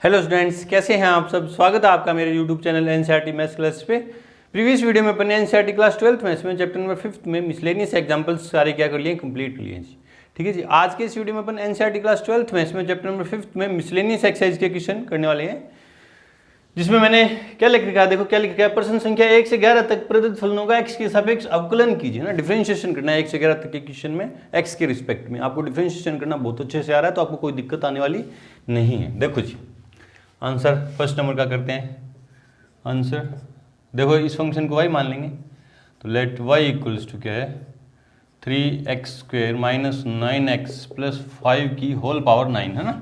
Hello students, कैसे हैं आप सब। स्वागत है आपका मेरे YouTube channel NCERT maths class पे। प्रीवियस वीडियो में अपन ने एनसीईआरटी क्लास 12th मैथ्स में चैप्टर नंबर 5 में मिसलेनियस एग्जांपल्स सारे क्या कर लिए, कंप्लीट कर लिए जी। ठीक है जी। आज के इस वीडियो में अपन एनसीईआरटी क्लास 12th मैथ्स में चैप्टर नंबर 5 में मिसलेनियस एक्सरसाइज के क्वेश्चन करने वाले हैं, जिसमें मैंने क्या लिख रखा है, देखो क्या लिख रखा है। प्रश्न संख्या 1 से 11 तक प्रदत्त फलनों का x के सापेक्ष अवकलन कीजिए ना, डिफरेंशिएशन करना है 1 से 11 तक के क्वेश्चन में x के रिस्पेक्ट में। आपको डिफरेंशिएशन करना बहुत अच्छे से आ रहा है, तो आपको कोई दिक्कत आने वाली नहीं है। देखो जी, आंसर फर्स्ट नंबर का करते हैं। आंसर देखो, इस फंक्शन को y मान लेंगे, तो लेट y इक्वल्स टू क्या है 3x² माइनस 9x प्लस 5 की होल पावर 9 है ना।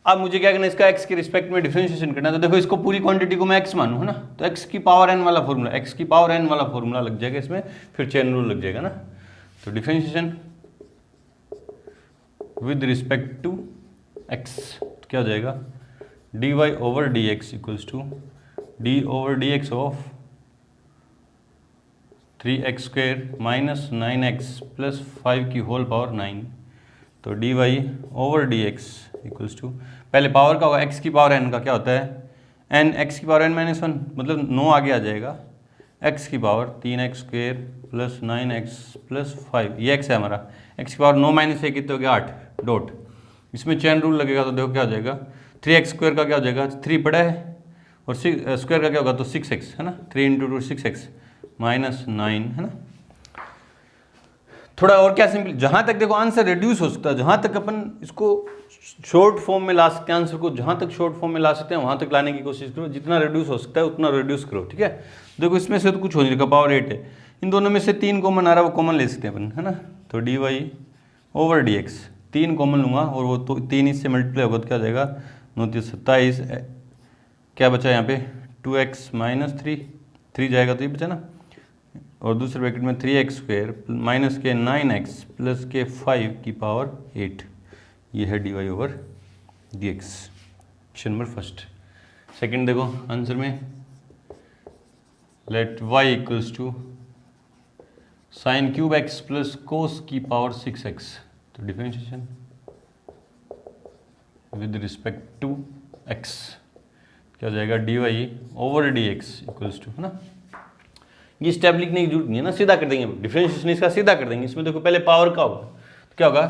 अब मुझे क्या करना है, इसका x के रिस्पेक्ट में डिफरेंशिएशन करना है। तो देखो, इसको पूरी क्वांटिटी को मैं x मानूँ है ना, तो x की पावर n वाला फॉर्मूला, x की पावर n वाला फॉर्मूला लग जाएगा इसमें, फिर चेन रूल लग जाएगा ना। तो differentiation with respect to x क्या हो जाएगा, dy over dx equals to d over dx of 3x² minus 9x plus 5 की होल पावर 9। तो dy over dx equals to, पहले पावर का होगा x की पावर n का क्या होता है n, x की पावर n माइनस 1 मतलब 9 आगे आ जाएगा, x की power 3x² plus 9x plus 5, ये x है हमारा। x की पावर 9 माइनस 1 कितने हो गया 8 डॉट, इसमें चेन रूल लगेगा तो देखो क्या हो जाएगा 3x² का क्या हो जाएगा 3 पड़ा है, और स्क्वायर का क्या होगा तो 6x है ना, 3 इंटू 2 6x माइनस 9 है ना। थोड़ा और क्या सिंपल, जहाँ तक देखो आंसर रिड्यूस हो सकता है, जहाँ तक अपन इसको शॉर्ट फॉर्म में ला सकते हैं, आंसर को जहाँ तक शॉर्ट फॉर्म में ला सकते हैं वहाँ तक लाने की कोशिश करो। जितना रिड्यूस हो सकता है उतना रिड्यूस करो, ठीक है। देखो इसमें से तो कुछ हो नहीं रहा, पावर 8 है, इन दोनों में से 3 कॉमन आ रहा है, वो कॉमन ले सकते हैं अपन है ना। तो dy ओवर dx 3 कॉमन लूँगा, और वो तो 3 इससे मल्टीप्लाई होगा तो क्या हो जाएगा 9 3 27, क्या बचा यहाँ पे 2x माइनस 3 जाएगा तो ये बचा ना, और दूसरे ब्रैकेट में 3x² माइनस के 9x प्लस के 5 की पावर 8, ये है dy over dx। Question number first. Second देखो आंसर में, let y equals to sine cube x plus cos की पावर 6x। तो differentiation with respect to x क्या हो जाएगा dy over dx equals to है ना। ये स्टेप लिखने की जरूरत नहीं है ना, सीधा कर देंगे डिफरेंशिएशन, इसका सीधा कर देंगे। इसमें देखो पहले पावर का होगा तो क्या होगा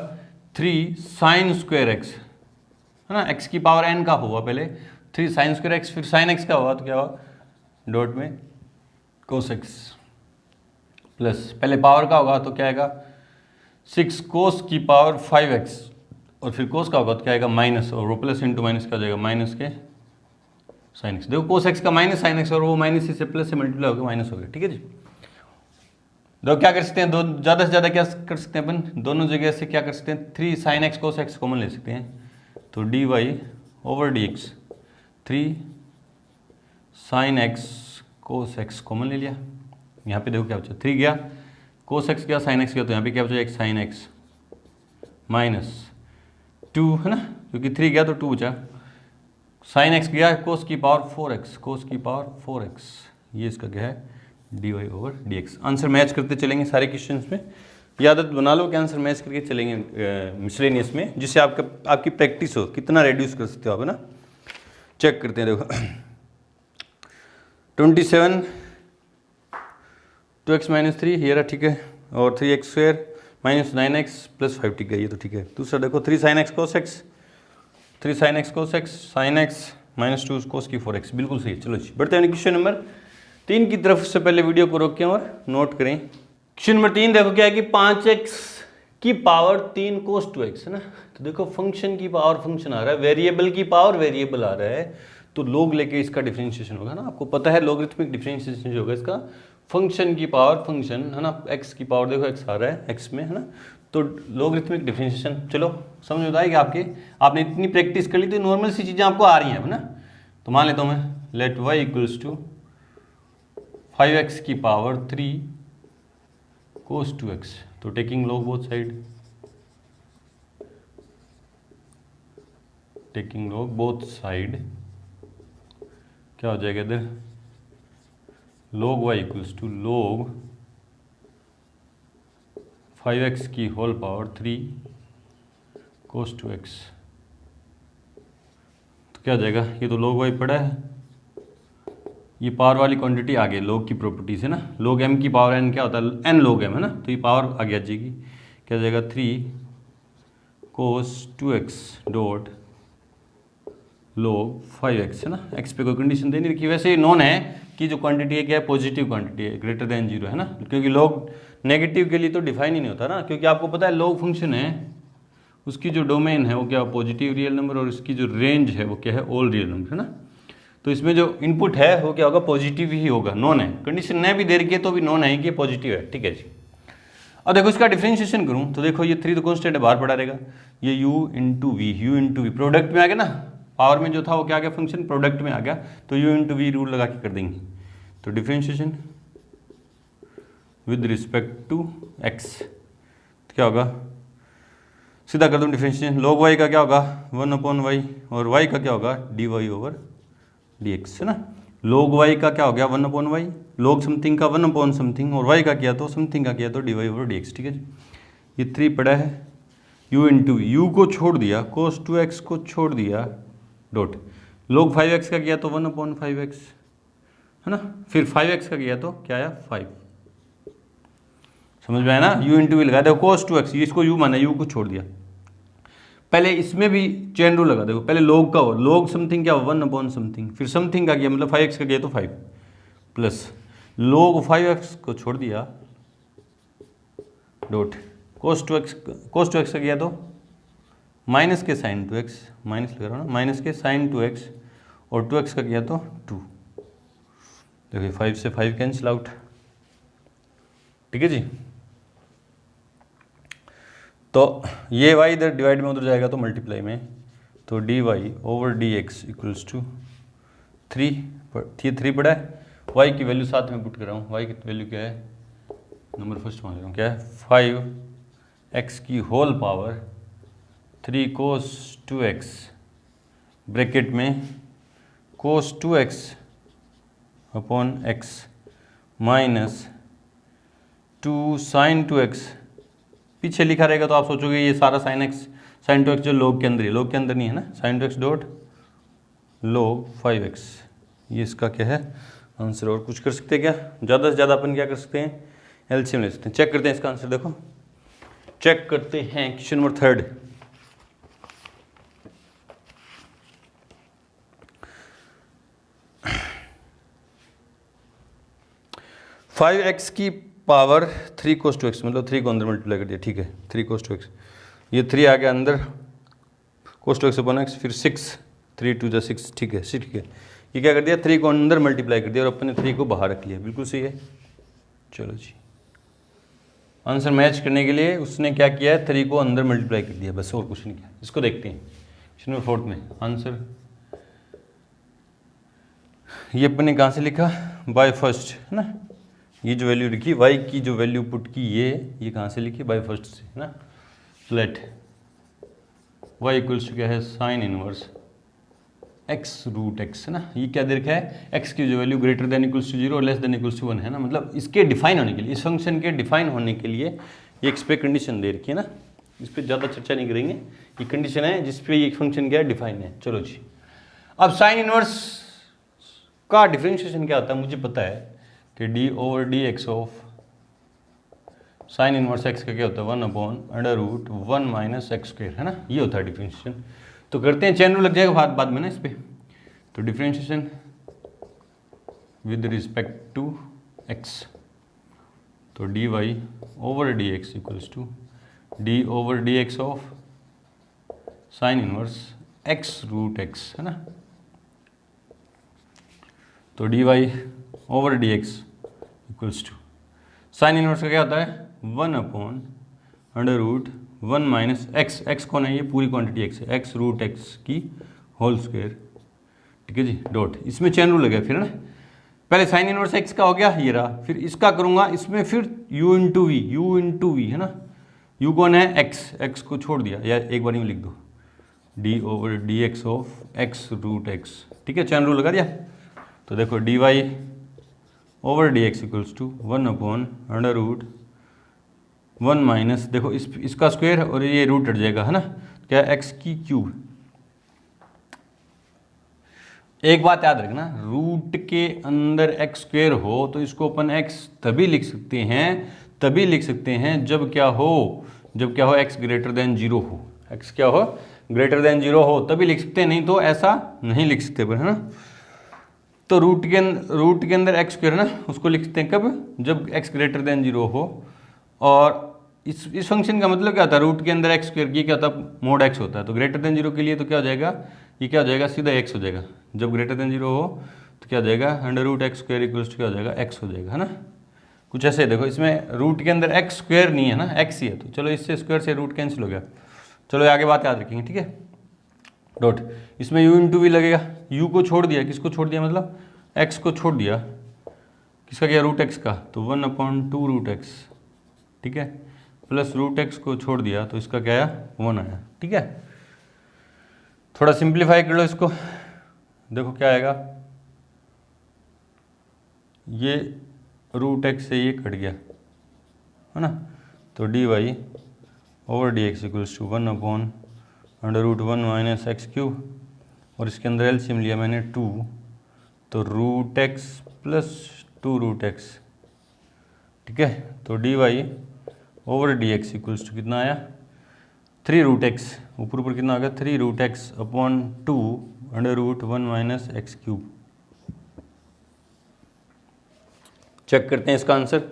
3 साइन स्क्वायर x है ना, x की पावर n का होगा पहले 3 साइन स्क्वायर x, फिर साइन x का होगा तो क्या होगा डॉट में कोस x, प्लस पहले पावर का होगा तो क्या आएगा 6 कोस की पावर 5x, और फिर कोस का होगा तो क्या आएगा माइनस, और वो प्लस इंटू माइनस का हो जाएगा माइनस के साइन एक्स। देखो कोस एक्स का माइनस साइन एक्स, और वो माइनस से प्लस से मल्टीप्लाई होकर माइनस हो गया, ठीक है जी। देखो क्या कर सकते हैं, दो ज़्यादा से ज़्यादा क्या कर सकते हैं अपन, दोनों जगह से क्या कर सकते हैं 3 sine x cos x common ले सकते हैं। तो D Y over D x 3 sine x cos x common ले लिया। यहाँ पे देखो क्या बचा 3 गया, कोस एक्स गया, साइन एक्स गया, तो यहाँ पे क्या बचा एक साइन एक्स माइनस 2 है ना, क्योंकि 3 गया तो 2 बचा, साइन एक्स गया कोस की पावर 4x, कोस की पावर 4x, ये इसका क्या है d Y over D x. Answer match करते चलेंगे सारे क्वेश्चंस में, ये आदत बना लो कि आंसर मैच करके चलेंगे मिसलेनियस में, जिससे आपकी प्रैक्टिस हो, कितना रिड्यूस कर सकते हो आप है ना। चेक करते हैं, देखो 27 2x माइनस 3 ये रहा, ठीक है, और 3x² माइनस 9x प्लस 5 ठीक है, ये तो ठीक है। दूसरा देखो 3 sine x cos x, 3 sine x cos x, sine x minus 2 कोस की 4x, बिल्कुल सही है। चलो जी बढ़ते हैं क्वेश्चन नंबर 3 की तरफ से। पहले वीडियो को रोकें और नोट करें। क्वेश्चन नंबर 3 देखो क्या है कि 5x की पावर 3 कोस 2x है ना। तो देखो फंक्शन की पावर फंक्शन आ रहा है, वेरिएबल की पावर वेरिएबल आ रहा है, तो लोग लेके इसका डिफरेंशिएशन होगा ना। आपको पता है लॉगरिथमिक डिफरेंशिएशन जो होगा इसका, फंक्शन की पावर फंक्शन है ना, x की पावर देखो x आ रहा है x में है ना, तो लॉगरिथमिक डिफरेंशिएशन। चलो समझ में आएगी आपके, आपने इतनी प्रैक्टिस कर ली तो नॉर्मल सी चीज़ें आपको आ रही हैं ना। तो मान लेता हूँ मैं, late y equals to 5x की पावर 3 कोस 2x। तो taking log both side, taking log both side क्या हो जाएगा इधर log y equals to log 5x की होल पावर 3 कोस 2x। क्या हो जाएगा, ये तो log y पड़ा है, ये पावर वाली क्वांटिटी आ गई log की प्रॉपर्टी से ना, log m की पावर n क्या होता है, n log m है ना, तो ये पावर आगे आ जाएगी, क्या हो जाएगा 3 cos 2x dot log 5x है ना, x पे कोई कंडीशन दे नहीं रखी। वैसे ये नॉन है कि जो क्वांटिटी है क्या है, पॉजिटिव क्वांटिटी है, ग्रेटर देन 0 है ना, क्योंकि log नेगेटिव के लिए तो डिफाइन ही नहीं होता ना, क्योंकि आपको पता है log फंक्शन है, उसकी जो डोमेन है वो क्या, पॉजिटिव रियल नंबर, और इसकी जो रेंज है वो क्या है, ऑल रियल नंबर है ना। तो इसमें जो इनपुट है वो क्या होगा, पॉजिटिव ही होगा, नॉन है, कंडीशन नहीं भी दे रखी है तो भी नॉन है कि पॉजिटिव है, ठीक है जी। अब देखो इसका डिफरेंशिएशन करूं तो देखो ये 3 तो कॉन्स्टेंट है, बाहर पड़ा रहेगा, ये u इंटू वी प्रोडक्ट में आ गया ना, पावर में जो था वो क्या आ गया, फंक्शन प्रोडक्ट में आ गया, तो u इंटू वी रूल लगा के कर देंगे। तो differentiation with respect to x क्या होगा, सीधा कर दूँ डिफरेंशिएशन, log y का क्या होगा 1/y, और y का क्या होगा dy ओवर dx है ना। log y का क्या हो गया 1/y, log समथिंग का 1 समथिंग, और y का किया तो समथिंग का किया तो dy ओवर dx, ठीक है जी। ये 3 पड़ा है, u इंटू u को छोड़ दिया, cos 2x को छोड़ दिया डॉट, log 5x का किया तो 1/5x है ना, फिर 5x का किया तो क्या आया 5, समझ में आया ना, u इंटू वी लगा देखो, cos 2x इसको u माना, u को छोड़ दिया, पहले इसमें भी चेन रूल लगा देखो, पहले log का हो, log समथिंग क्या हो 1 समथिंग, फिर समथिंग का किया मतलब 5x का किया तो 5 प्लस log 5x को छोड़ दिया डॉट cos 2x का किया तो माइनस के साइन 2x, माइनस लगा रहा हूँ ना, माइनस के साइन 2x, और 2x का किया तो 2, देखिए 5 से 5 कैंसिल आउट, ठीक है जी। तो ये y इधर डिवाइड में उधर जाएगा तो मल्टीप्लाई में, तो dy over dx equals to 3 पड़ा है, y की वैल्यू साथ में पुट कर रहा हूँ, y की वैल्यू क्या है, नंबर फर्स्ट मान रहा हूँ, क्या है 5x की whole power 3 cos 2x bracket में cos 2x upon x minus 2 sin 2x, पीछे लिखा रहेगा तो आप सोचोगे ये सारा sin x sin 2x जो log के अंदर है, log के अंदर नहीं है ना, sin 2x dot log 5x, ये इसका क्या है आंसर। और कुछ कर सकते हैं क्या, ज़्यादा से ज़्यादा अपन क्या कर सकते हैं, एलसीएम ले सकते हैं। चेक करते हैं इसका आंसर, देखो चेक करते हैं क्वेश्चन नंबर 3। 5x की पावर 3 cos 2x, मतलब 3 को अंदर मल्टीप्लाई कर दिया, ठीक है 3 cos 2x, ये 3 आ गया अंदर cos 2x अपॉन x, फिर 6 3 2 6, ठीक है ठीक है, ये क्या कर दिया 3 को अंदर मल्टीप्लाई कर दिया और अपन ने 3 को बाहर रख लिया, बिल्कुल सही है। चलो जी, आंसर मैच करने के लिए उसने क्या किया है, 3 को अंदर मल्टीप्लाई कर दिया बस, और कुछ नहीं किया। इसको देखते हैं क्वेश्चन नंबर 4 में आंसर, ये अपन ने कहाँ से लिखा, बाय फर्स्ट है ना, ये जो वैल्यू लिखी y की जो वैल्यू पुट की ये कहाँ से लिखी, बाय फर्स्ट से है ना। लेट y इक्वल्स टू क्या है sine inverse x root x है ना, ये क्या दे रखा है, x की जो value greater than equals to 0 और लेस देन इक्वल्स टू 1 है ना, मतलब इसके डिफाइन होने के लिए, इस फंक्शन के डिफाइन होने के लिए ये x पे कंडीशन दे रखी है ना, इस पर ज़्यादा चर्चा नहीं करेंगे, ये कंडीशन है जिस पे ये फंक्शन क्या है डिफाइन है। चलो जी, अब साइन इनवर्स का डिफरेंशिएशन क्या होता है, मुझे पता है कि d over D x of sine inverse x का क्या होता है 1/√1 माइनस एक्स स्क्वायर है ना, ये होता है डिफरेंशिएशन। तो करते हैं, चैन रूल लग जाएगा बाद में ना इस पर। तो differentiation with respect to x, तो dy over D x equals to d over D x of sine inverse x root x है ना, तो dy over D x equals to sine inverse का क्या होता है 1/√1 माइनस एक्स, एक्स कौन है, ये पूरी क्वांटिटी एक्स है, एक्स रूट एक्स की होल स्क्वायर, ठीक है जी डॉट, इसमें चैन रूल लगा फिर ना, पहले साइन इनवर्स एक्स का हो गया ये रहा, फिर इसका करूंगा इसमें फिर u इंटू वी है ना, u कौन है एक्स को छोड़ दिया, या एक बार यूँ लिख दो d over D x of x root x, ठीक है चैन रूल लगा दिया। तो देखो dy over D x equals to 1/√1 minus, देखो इसका स्क्वायर और ये रूट हट जाएगा है ना, क्या एक्स की क्यूब एक बात याद रखना, रूट के अंदर एक्स स्क्वेयर हो तो इसको अपन एक्स तभी लिख सकते हैं जब क्या हो एक्स ग्रेटर देन 0 हो, एक्स क्या हो ग्रेटर देन 0 हो तभी लिख सकते हैं, नहीं तो ऐसा नहीं लिख सकते है ना। तो रूट के अंदर एक्स स्क्वेयर है ना, उसको लिख सकते हैं कब, जब एक्स ग्रेटर देन 0 हो। और इस फंक्शन का मतलब क्या होता है, रूट के अंदर एक्स स्क्वेयर, ये क्या होता है मोड एक्स होता है, तो ग्रेटर देन 0 के लिए तो क्या हो जाएगा, ये क्या हो जाएगा सीधा एक्स हो जाएगा, जब ग्रेटर देन 0 हो तो क्या हो जाएगा under root x square equals to क्या हो जाएगा एक्स हो जाएगा, है ना। कुछ ऐसे देखो, इसमें रूट के अंदर एक्स स्क्वेयर नहीं है ना, एक्स ही है, तो चलो इससे स्क्वायर से रूट कैंसिल हो गया। चलो आगे बात याद रखेंगे, ठीक है। डॉट, इसमें यू इंटू वी लगेगा, यू को छोड़ दिया, किसको छोड़ दिया मतलब एक्स को छोड़ दिया, किसका क्या रूट एक्स का, तो 1/2 रूट एक्स, ठीक है, प्लस रूट एक्स को छोड़ दिया तो इसका क्या आया 1 आया, ठीक है। थोड़ा सिंप्लीफाई कर लो इसको, देखो क्या आएगा, ये रूट एक्स से ये कट गया है ना, तो D Y over D x equals to 1/√1 minus x cube, और इसके अंदर एलसीएम लिया मैंने 2, तो root x plus 2 root x, ठीक है। तो D Y over D x equals to कितना आया 3 रूट एक्स, ऊपर कितना आ गया 3 root x upon 2 √1 minus x cube. Check करते हैं इसका आंसर,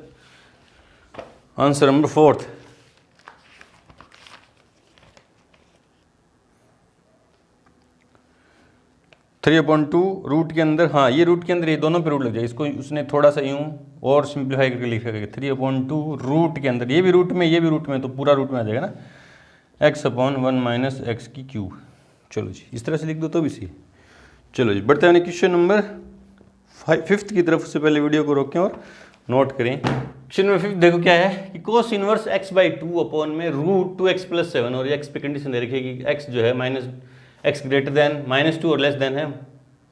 आंसर नंबर 4। 3/2 रूट के अंदर, हाँ ये रूट के अंदर ये दोनों पे रूट लग जाए, इसको उसने थोड़ा सा यूं और सिंप्लीफाई करके लिखा गया 3/2 रूट के अंदर, ये भी रूट में तो पूरा रूट में आ जाएगा ना, x/1 माइनस एक्स की क्यूब। चलो जी इस तरह से लिख दो तो भी सही। चलो जी बढ़ते हैं क्वेश्चन नंबर 5 की तरफ। उससे पहले वीडियो को रोकें और नोट करें। क्वेश्चन नंबर 5 देखो क्या है कि कोस इनवर्स x/2 अपॉन में √2x + 7, और x पे कंडीशन दे रखी है कि x जो है x ग्रेटर देन -2 और लेस देन है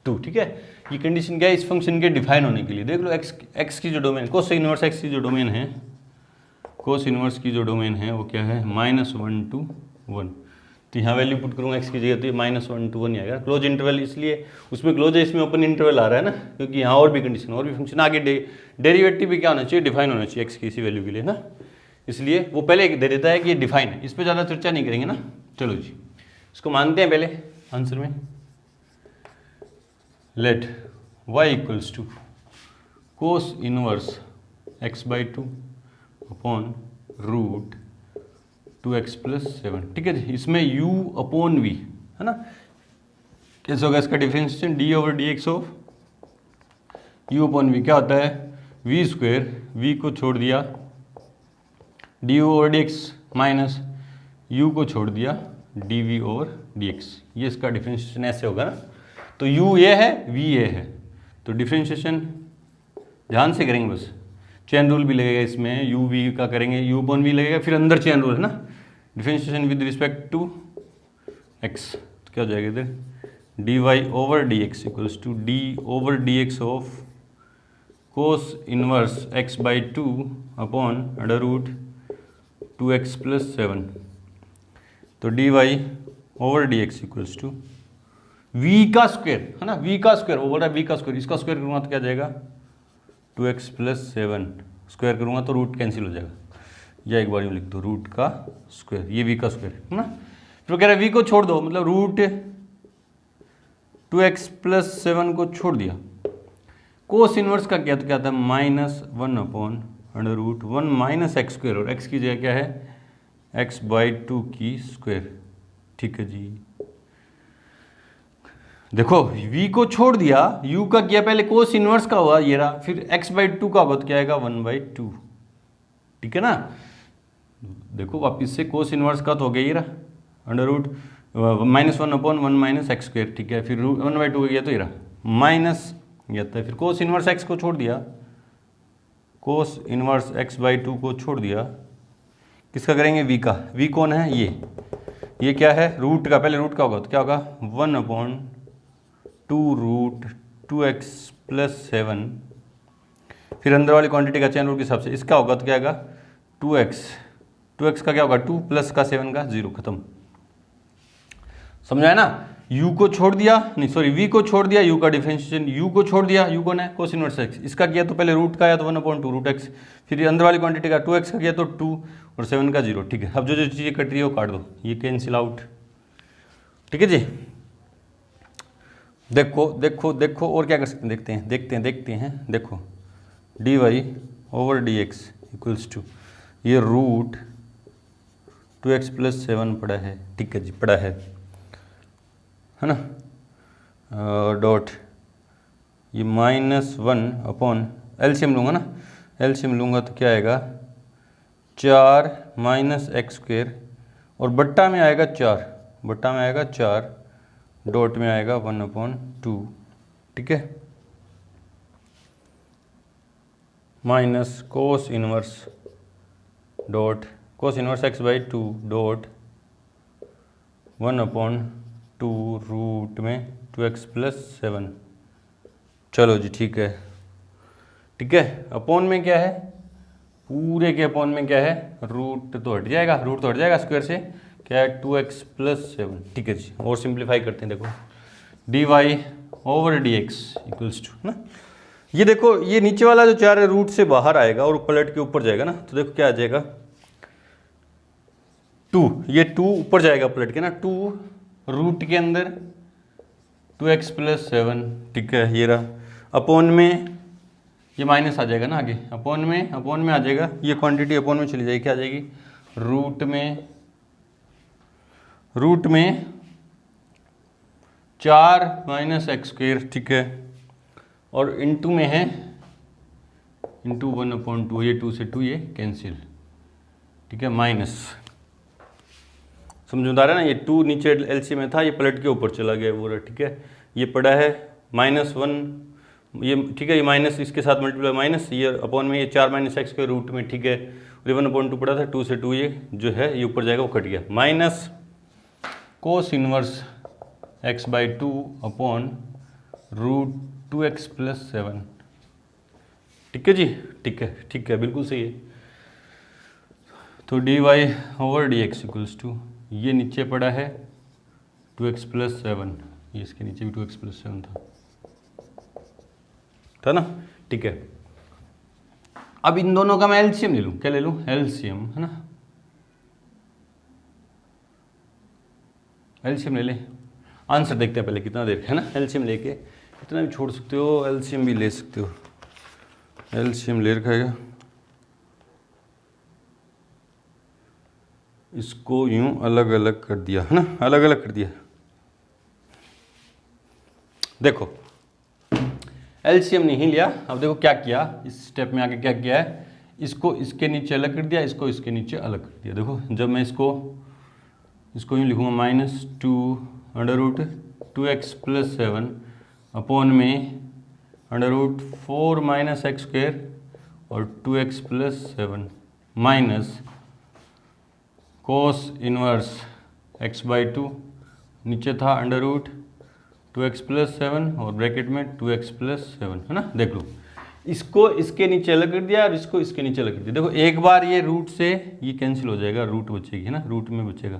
2, ठीक है। ये कंडीशन क्या है इस फंक्शन के डिफाइन होने के लिए। देख लो x की जो डोमेन, कोस इनवर्स x की जो डोमेन है, कोस इनवर्स की जो डोमेन है वो क्या है -1 to 1, तो यहाँ वैल्यू पुट करूँगा x की जगह तो ये -1 to 1 आएगा। क्लोज इंटरवल इसलिए उसमें क्लोज है, इसमें ओपन इंटरवल आ रहा है ना, क्योंकि यहाँ और भी कंडीशन और भी फंक्शन आगे डेरिवेटिव भी क्या होना चाहिए, डिफाइन होना चाहिए x की इसी वैल्यू के लिए ना, इसलिए वो पहले दे देता है कि ये डिफाइन है, इस पर ज़्यादा चर्चा नहीं करेंगे ना। चलो जी इसको मानते हैं पहले आंसर में, let y equals to cos inverse x/2 upon √2x + 7, ठीक है जी। इसमें u अपॉन v है ना, कैसे होगा इसका differentiation, d/dx of u upon v क्या होता है v², v को छोड़ दिया, du/dx माइनस u को छोड़ दिया dv/dx, ये इसका डिफरेंशिएशन ऐसे होगा ना। तो u ये है, v ये है, तो डिफरेंशिएशन ध्यान से करेंगे बस, चेन रूल भी लगेगा इसमें, u v का करेंगे, u अपॉन v लगेगा, फिर अंदर चेन रूल है ना, differentiation with respect to x, तो क्या हो जाएगा इधर dy/dx equals to d/dx of cos inverse x/2 upon √2x + 7, तो dy/dx इक्वल्स टू v का स्क्वायर है ना, v का स्क्वायर, वो बोल रहा है v का स्क्वायर, इसका स्क्वायर करूँगा तो क्या जाएगा 2x + 7, स्क्वायर करूँगा तो रूट कैंसिल हो जाएगा, या एक बार यूँ लिख दो रूट का स्क्वायर, ये v का स्क्वायर है ना। फिर कह रहा है v को छोड़ दो, मतलब √2x + 7 को छोड़ दिया, कोस इनवर्स का क्या, तो क्या था -1 अपॉन √1 माइनस एक्स स्क्वायर, और x की जगह क्या है x/2 की स्क्वायर, ठीक है जी। देखो v को छोड़ दिया, u का किया पहले, कोस इनवर्स का हुआ ये रहा, फिर x/2 का होगा तो क्या आएगा 1/2, ठीक है ना। देखो वापिस से कोस इनवर्स का तो हो गया ये रहा -1 अपॉन 1 माइनस एक्स स्क्वायर, ठीक है, फिर 1/2 गया तो ये रहा माइनस ये था, फिर कोस इनवर्स x को छोड़ दिया, कोस इनवर्स x/2 को छोड़ दिया, किसका करेंगे v का, v कौन है ये क्या है रूट का, पहले रूट का होगा तो क्या होगा 1/2√2x + 7, फिर अंदर वाली क्वांटिटी का चेन रूल के हिसाब से इसका होगा तो क्या आएगा 2x का क्या होगा 2 + का 7 का 0, खत्म। समझा है ना। u को छोड़ दिया, नहीं सॉरी v को छोड़ दिया, u का डिफरेंशिएशन u को छोड़ दिया, u कौन है कोस इनवर्स x, इसका किया तो पहले रूट का आया तो 1/2 रूट x, फिर अंदर वाली क्वांटिटी का 2x का किया तो 2 और 7 का 0। ठीक है, अब जो जो चीज़ें कट रही है वो काट दो, ये कैंसिल आउट। ठीक है जी, देखो देखो देखो और क्या कर सकते हैं, देखते हैं देखो dy over dx equals to ये रूट 2x + 7 पड़ा है। ठीक है जी, पड़ा है ना, डॉट ये -1 एलसीएम लूँगा ना, एलसीएम लूँगा तो क्या आएगा 4 - x² और बट्टा में आएगा 4, डॉट में आएगा 1/2। ठीक है, minus cos inverse x/2 dot 1/2 root में 2x + 7। चलो जी, ठीक है, अपॉन में क्या है, पूरे के अपॉन में क्या है, रूट तो हट जाएगा स्क्वायर से, क्या है 2x + 7। ठीक है जी, और सिंप्लीफाई करते हैं, देखो dy over dx equals to ना, ये देखो ये नीचे वाला जो 4 है रूट से बाहर आएगा और पलट के ऊपर जाएगा ना, तो देखो क्या आ जाएगा 2, ये 2 ऊपर जाएगा पलट के ना, 2 रूट के अंदर 2x + 7। ठीक है, ये रहा, अपॉन में ये माइनस आ जाएगा ना आगे, अपॉन में आ जाएगा, ये क्वांटिटी अपॉन में चली जाएगी, क्या आ जाएगी रूट में 4 - x²। ठीक है, और इनटू में है इनटू 1/2, ये 2 से 2 ये कैंसिल। ठीक है, माइनस, समझदार है ना, ये 2 नीचे एलसी में था, ये पलट के ऊपर चला गया पूरा। ठीक है, ये पड़ा है -1 ये। ठीक है, ये माइनस इसके साथ मल्टीप्लाई माइनस, ये अपॉन में ये 4 - x² रूट में। ठीक है, 1/2 पड़ा था, 2 से 2 ये जो है ये ऊपर जाएगा, वो कट गया, minus cos inverse x/2 upon root 2x + 7। ठीक है जी, ठीक है, बिल्कुल सही है। तो dy over dx equals to ये नीचे पड़ा है 2x + 7, ये इसके नीचे भी 2x + 7 था ना। ठीक है, अब इन दोनों का मैं एलसीएम ले लूँ, क्या ले लूँ, एलसीएम, है ना, एलसीएम ले ले, आंसर देखते हैं पहले कितना देर है ना, एलसीएम लेके इतना भी छोड़ सकते हो, एलसीएम भी ले सकते हो, एलसीएम ले रखा है, इसको यूं अलग अलग कर दिया है ना, अलग अलग कर दिया। देखो एलसीएम नहीं लिया, अब देखो क्या किया, इस स्टेप में आके क्या किया है, इसको इसके नीचे अलग कर दिया, इसको इसके नीचे अलग कर दिया। देखो जब मैं इसको यूँ लिखूँगा -2 √2x + 7 अपॉन में √4 - x² और 2x + 7 minus cos inverse x/2 नीचे था √2x + 7 और ब्रैकेट में 2x + 7, है ना। देख लो, इसको इसके नीचे अलग कर दिया और इसको इसके नीचे अलग कर दिया। देखो एक बार ये रूट से ये कैंसिल हो जाएगा, रूट बचेगी, है ना, रूट में बचेगा,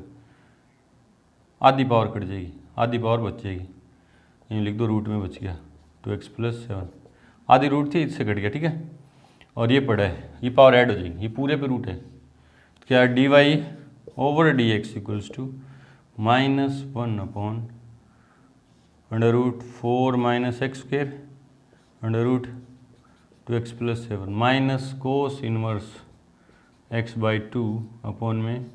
आधी पावर कट जाएगी, आधी पावर बच जाएगी, ये लिख दो, रूट में बच गया 2x + 7, आधी रूट थी इससे कट गया। ठीक है, और ये पड़ा है, ये पावर ऐड हो जाएगी, ये पूरे पे रूट है, तो क्या dy over dx equals to -1 upon √4 - x² √2x + 7 minus cos inverse x/2 upon में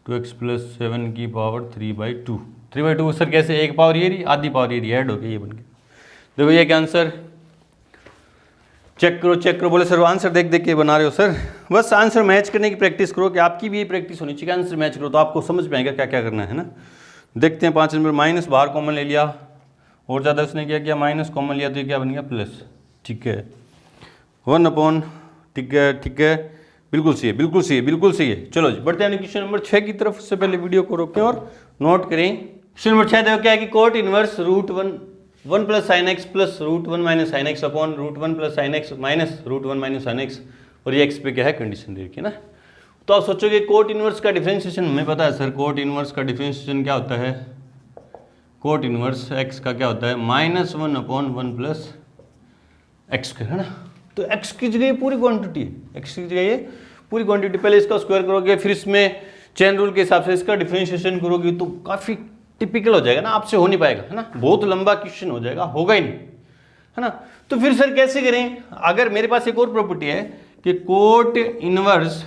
2x + 7 की पावर 3/2। 3/2 सर कैसे, एक पावर ये रही, आधी पावर ये रही, ऐड हो गई, ये बन गया। देखो ये क्या आंसर, चेक करो, बोले सर आंसर देख देख के बना रहे हो सर, बस आंसर मैच करने की प्रैक्टिस करो, कि आपकी भी ये प्रैक्टिस होनी चाहिए, आंसर मैच करो तो आपको समझ में आएगा क्या क्या करना है ना। देखते हैं 5 नंबर, माइनस बाहर कॉमन ले लिया, और ज़्यादा उसने क्या किया, माइनस कॉमन लिया तो ये क्या बन गया प्लस। ठीक है, 1 अपॉन, ठीक है, बिल्कुल सही है। चलो जी बढ़ते हैं क्वेश्चन नंबर 6 की तरफ। उससे पहले वीडियो को रोकें और नोट करें। क्वेश्चन नंबर 6 देखो क्या है कि coat inverse √1 + sin x + √1 - sin x upon √1 + sin x minus √1 - sin x, और ये x पे क्या है कंडीशन दे रखी है ना। तो आप सोचोगे कोट इनवर्स का डिफरेंशिएशन हमें पता है सर, कोट इनवर्स का डिफरेंशिएशन क्या होता है, कोट इनवर्स एक्स का क्या होता है -1/1 प्लस एक्स स्क्वायर, है ना। तो एक्स की जगह ये पूरी क्वांटिटी है, एक्स की जगह ये पूरी क्वांटिटी, पहले इसका स्क्वायर करोगे फिर इसमें चेन रूल के हिसाब से इसका डिफरेंशिएशन करोगे तो काफ़ी टिपिकल हो जाएगा ना, आपसे हो नहीं पाएगा, है ना, बहुत लंबा क्वेश्चन हो जाएगा, होगा ही नहीं, है ना। तो फिर सर कैसे करें? अगर मेरे पास एक और प्रॉपर्टी है कि कोट इनवर्स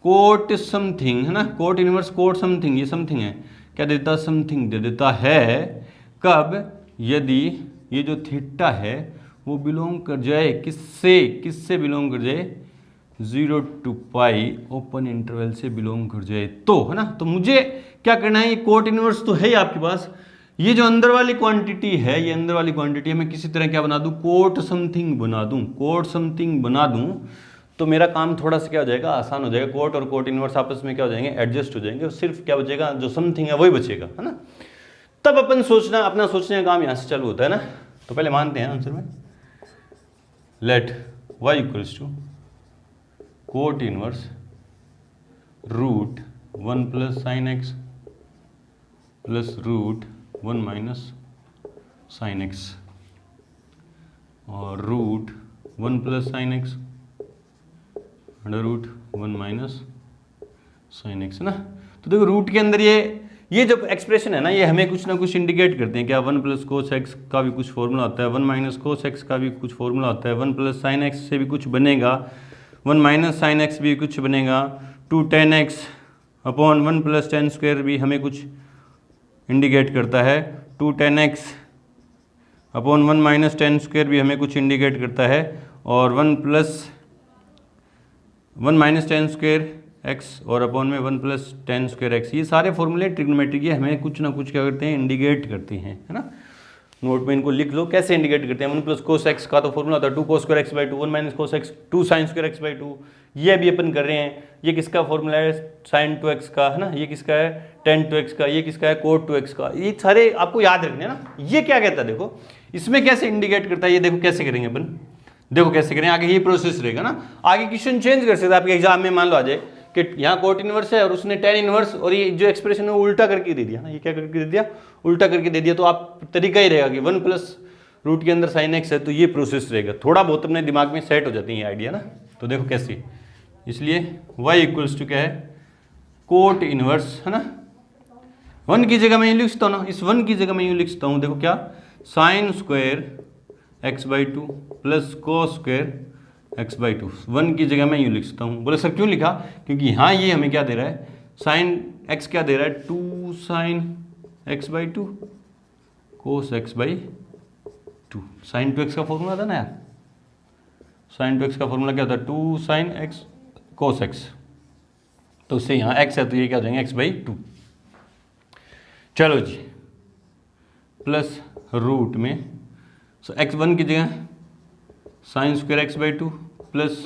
कोट समथिंग, है ना, कोट इनवर्स कोट समथिंग, ये समथिंग है, क्या देता, समथिंग दे देता है, कब, यदि ये जो थीटा है वो बिलोंग कर जाए किससे, किससे बिलोंग कर जाए, 0 to पाई ओपन इंटरवल से बिलोंग कर जाए तो, है ना। तो मुझे क्या करना है, ये कोट इनवर्स तो है ही आपके पास, ये जो अंदर वाली क्वांटिटी है, ये अंदर वाली क्वांटिटी है, मैं किसी तरह क्या बना दूं, कोट समथिंग बना दूं, कोट समथिंग बना दूं, तो मेरा काम थोड़ा सा क्या हो जाएगा, आसान हो जाएगा। कोट और कोट इनवर्स आपस में क्या हो जाएंगे, एडजस्ट हो जाएंगे, और सिर्फ क्या बचेगा, जो समथिंग है वही बचेगा, है ना। तब अपन सोचना, अपना सोचने का काम यहाँ से चालू होता है ना। तो पहले मानते हैं आंसर में, let y equals to cot inverse √1 plus sine x plus √1 minus sine x और √1 plus sine x √1 minus sine x, है ना। तो देखो रूट के अंदर ये जब एक्सप्रेशन है ना, ये हमें कुछ ना कुछ इंडिकेट करते हैं, क्या 1 प्लस कोस एक्स का भी कुछ फॉर्मूला होता है, 1 माइनस कोस एक्स का भी कुछ फॉर्मूला होता है, 1 प्लस साइन एक्स से भी कुछ बनेगा, 1 माइनस साइन एक्स भी कुछ बनेगा, 2 tan x upon 1 plus ten square भी हमें कुछ इंडिकेट करता है, 2 tan x upon 1 minus ten square भी हमें कुछ इंडिकेट करता है, और 1 माइनस टेन स्क्वायर एक्स और अपॉन में 1 प्लस टेन स्क्वायर एक्स, ये सारे फॉर्मूले ट्रिग्नोमेट्री के हमें कुछ ना कुछ क्या करते हैं, इंडिकेट करते हैं, है ना। नोट में इनको लिख लो कैसे इंडिकेट करते हैं। 1 प्लस कोस एक्स का तो फॉर्मूला होता है 2 cos square x by 2, 1 minus cos x 2 sign square x by 2, ये अभी अपन कर रहे हैं। ये किसका फॉर्मूला है, साइन 2x का, है ना। ये किसका है, टेन 2x का। ये किसका है, कोट 2x का। ये सारे आपको याद रखने हैं ना। ये क्या कहता है, देखो इसमें कैसे इंडिकेट करता है, ये देखो कैसे करेंगे अपन, देखो कैसे करें, आगे ये प्रोसेस रहेगा ना। आगे क्वेश्चन चेंज कर सकते हैं आपके एग्जाम में, मान लो आ जाए कि यहाँ कोट इनवर्स है और उसने टेन इनवर्स, और ये जो एक्सप्रेशन है वो उल्टा करके दे दिया ना, ये क्या करके दे दिया, उल्टा करके दे दिया। तो आप तरीका ही रहेगा कि 1 प्लस रूट के अंदर साइन एक्स है, तो ये प्रोसेस रहेगा। थोड़ा बहुत अपने दिमाग में सेट हो जाती है ये आइडिया ना। तो देखो कैसे, इसलिए y इक्वल्स टू क्या है, कोट इनवर्स, है ना। 1 की जगह मैं यूँ लिखता हूँ ना, इस 1 की जगह मैं यूँ लिखता हूँ, देखो क्या, sign square x by 2 plus cos square x by 2। 1 की जगह मैं यूँ लिखता हूँ। बोले सर क्यों लिखा, क्योंकि यहाँ ये हमें क्या दे रहा है, साइन एक्स क्या दे रहा है, 2 sine x by 2 cos x by 2। Sine 2x का फॉर्मूला था ना यार, साइन 2x का फॉर्मूला क्या होता है, 2 साइन एक्स कोस एक्स। तो उससे यहाँ x है तो ये क्या हो जाएंगे, x बाई 2। चलो जी, प्लस रूट में x1 की जगह sign square x by 2 plus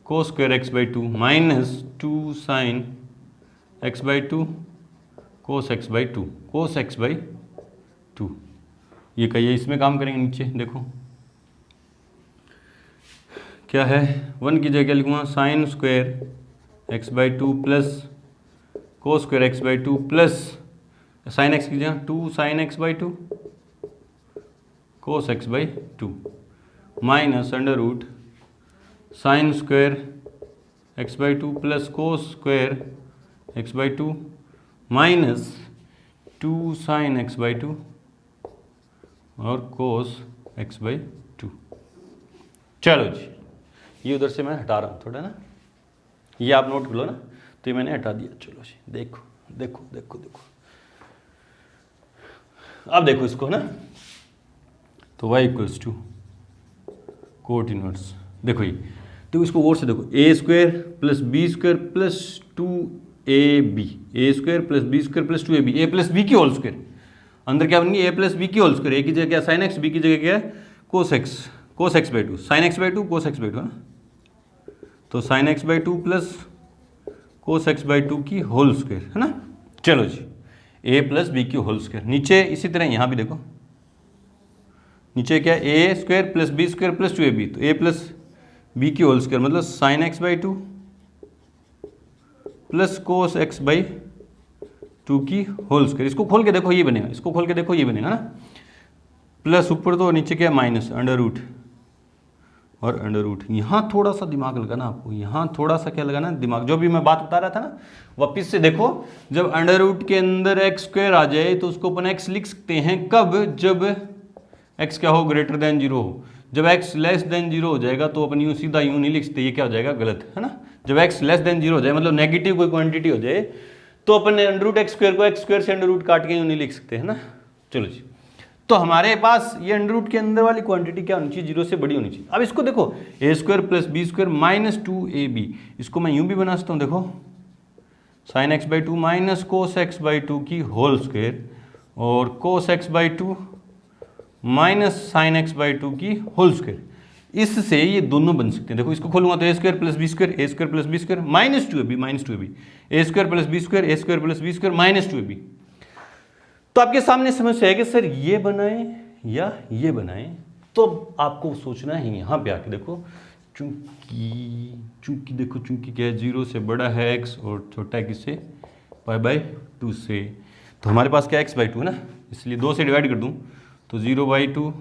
cos square x by 2 minus 2 sine x by 2 cos x by 2, cos x by 2। ये कहिए, इसमें काम करेंगे नीचे, देखो क्या है, 1 की जगह लिखूँगा sine square x by 2 plus cos square x by 2 plus sine x की जगह 2 sine x by 2 cos x by 2 minus under root sine square x by 2 plus cos square x by 2 minus 2 sine x by 2 और cos x by 2। चलो जी, ये उधर से मैं हटा रहा हूँ थोड़ा ना, ये आप नोट कर लो ना, तो ये मैंने हटा दिया। चलो जी, देखो देखो देखो देखो, अब देखो इसको ना, तो y equals to cot inverse, देखो ये देखो, इसको और से देखो, A square plus B square plus 2ab, A square plus B square plus 2ab, A plus B की होल स्क्वायर, अंदर क्या बनेगी, ए प्लस बी की होल स्क्वायर, ए की जगह क्या साइन एक्स, बी की जगह क्या है cos x by 2, sine x by 2 cos x by 2 है ना। तो sine x by 2 plus cos x by 2 की होल स्क्वायर, है ना। चलो जी, ए प्लस बी की होल स्क्वायर, नीचे इसी तरह यहाँ भी देखो, नीचे क्या है, A square plus B square plus 2ab, तो ए प्लस बी की होल स्क्वायर मतलब sine x by 2 plus cos x by 2 की होल स्क्वायर। इसको खोल के देखो ये बनेगा, इसको खोल के देखो ये बनेगा ना, प्लस ऊपर तो नीचे क्या माइनस अंडर रूट और अंडर रूट। यहाँ थोड़ा सा दिमाग लगाना आपको, यहाँ थोड़ा सा क्या लगाना दिमाग, जो भी मैं बात बता रहा था ना वापिस से देखो। जब अंडर रूट के अंदर एक्स स्क्वायर आ जाए तो उसको अपन एक्स लिख सकते हैं कब, जब एक्स क्या हो ग्रेटर देन 0 हो। जब एक्स लेस देन 0 हो जाएगा तो अपन यूँ सीधा यूँ नहीं लिख सकते, ये क्या हो जाएगा गलत है ना। जब एक्स लेस देन 0 हो जाए मतलब नेगेटिव कोई क्वांटिटी हो जाए तो अपन अंडर रूट एक्स स्क्वायर को एक्स स्क्वायर से अंडर रूट काट के यूँ नहीं लिख सकते है ना। चलो जी, तो हमारे पास ये अंडर रूट के अंदर वाली क्वांटिटी क्या होनी चाहिए, 0 से बड़ी होनी चाहिए। अब इसको देखो A square plus B square minus 2ab, इसको मैं यूं भी बना सकता हूँ, देखो sine x by 2 minus cos x by 2 की होल स्क्वायर और cos x by 2 minus sine x by 2 की होल स्क्वायर। इससे ये दोनों बन सकते हैं। देखो इसको खोलूंगा तो A square plus B square, A square plus B square minus 2ab, A square plus B square, A square plus B square minus 2ab। तो आपके सामने समस्या है कि सर ये बनाएं या ये बनाएं, तो आपको सोचना है यहाँ पे आके देखो, चूंकि देखो चूंकि क्या है 0 से बड़ा है x और छोटा है किससे पाई बाई 2 से, तो हमारे पास क्या x बाई 2 है ना, इसलिए 2 से डिवाइड कर दूं तो 0 बाई 2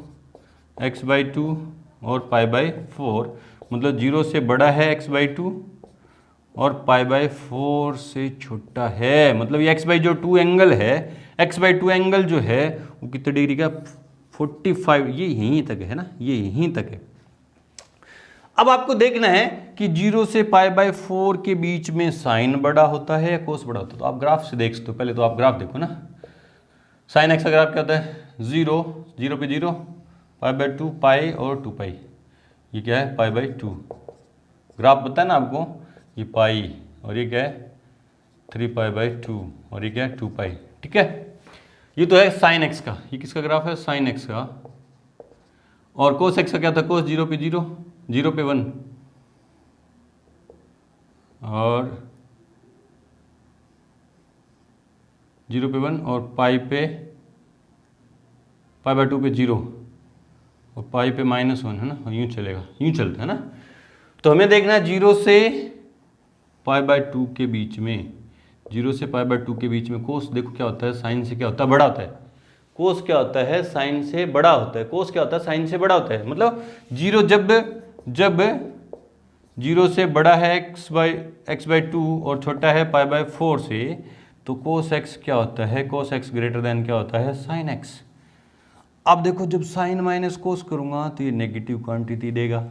x बाई 2 और पाई बाई 4, मतलब 0 से बड़ा है x बाई 2 और पाई बाई 4 से छोटा है। मतलब ये x बाई जो 2 एंगल है, x बाई 2 एंगल जो है वो कितने डिग्री का 45, ये यहीं तक है ना, ये यहीं तक है। अब आपको देखना है कि 0 से पाई बाई 4 के बीच में साइन बड़ा होता है या कोस बड़ा होता है। तो आप ग्राफ से देख सकते हो, पहले तो आप ग्राफ देखो ना, साइन एक्स का ग्राफ क्या होता है 0 0 पे 0 पाई बाई 2 पाई और 2 पाई, ये क्या है पाई बाई 2। ग्राफ पता है ना आपको, ये पाई और ये क्या है 3 पाई बाई 2 और ये क्या है 2 पाई, ठीक है। ये तो है साइन एक्स का, ये किसका ग्राफ है साइन एक्स का। और कोस एक्स का क्या था, कोस 0 पे 0 0 पे 1 और 0 पे 1 और पाई बाई 2 पे 0 और पाई पे -1 है ना, यूँ चलेगा, यूँ चलता है ना। तो हमें देखना है 0 से पाई बाई 2 के बीच में, 0 से पाई बाई 2 के बीच में कोस देखो क्या होता है साइन से क्या होता है बड़ा होता है, कोस क्या होता है साइन से बड़ा होता है, कोस क्या होता है साइन से बड़ा होता है। मतलब 0 जब 0 से बड़ा है x बाई 2 और छोटा है पाई बाई 4 से, तो कोस x क्या होता है, कोस x ग्रेटर देन क्या होता है साइन x। अब देखो जब साइन माइनस कोस करूँगा तो ये नेगेटिव क्वांटिटी देगा,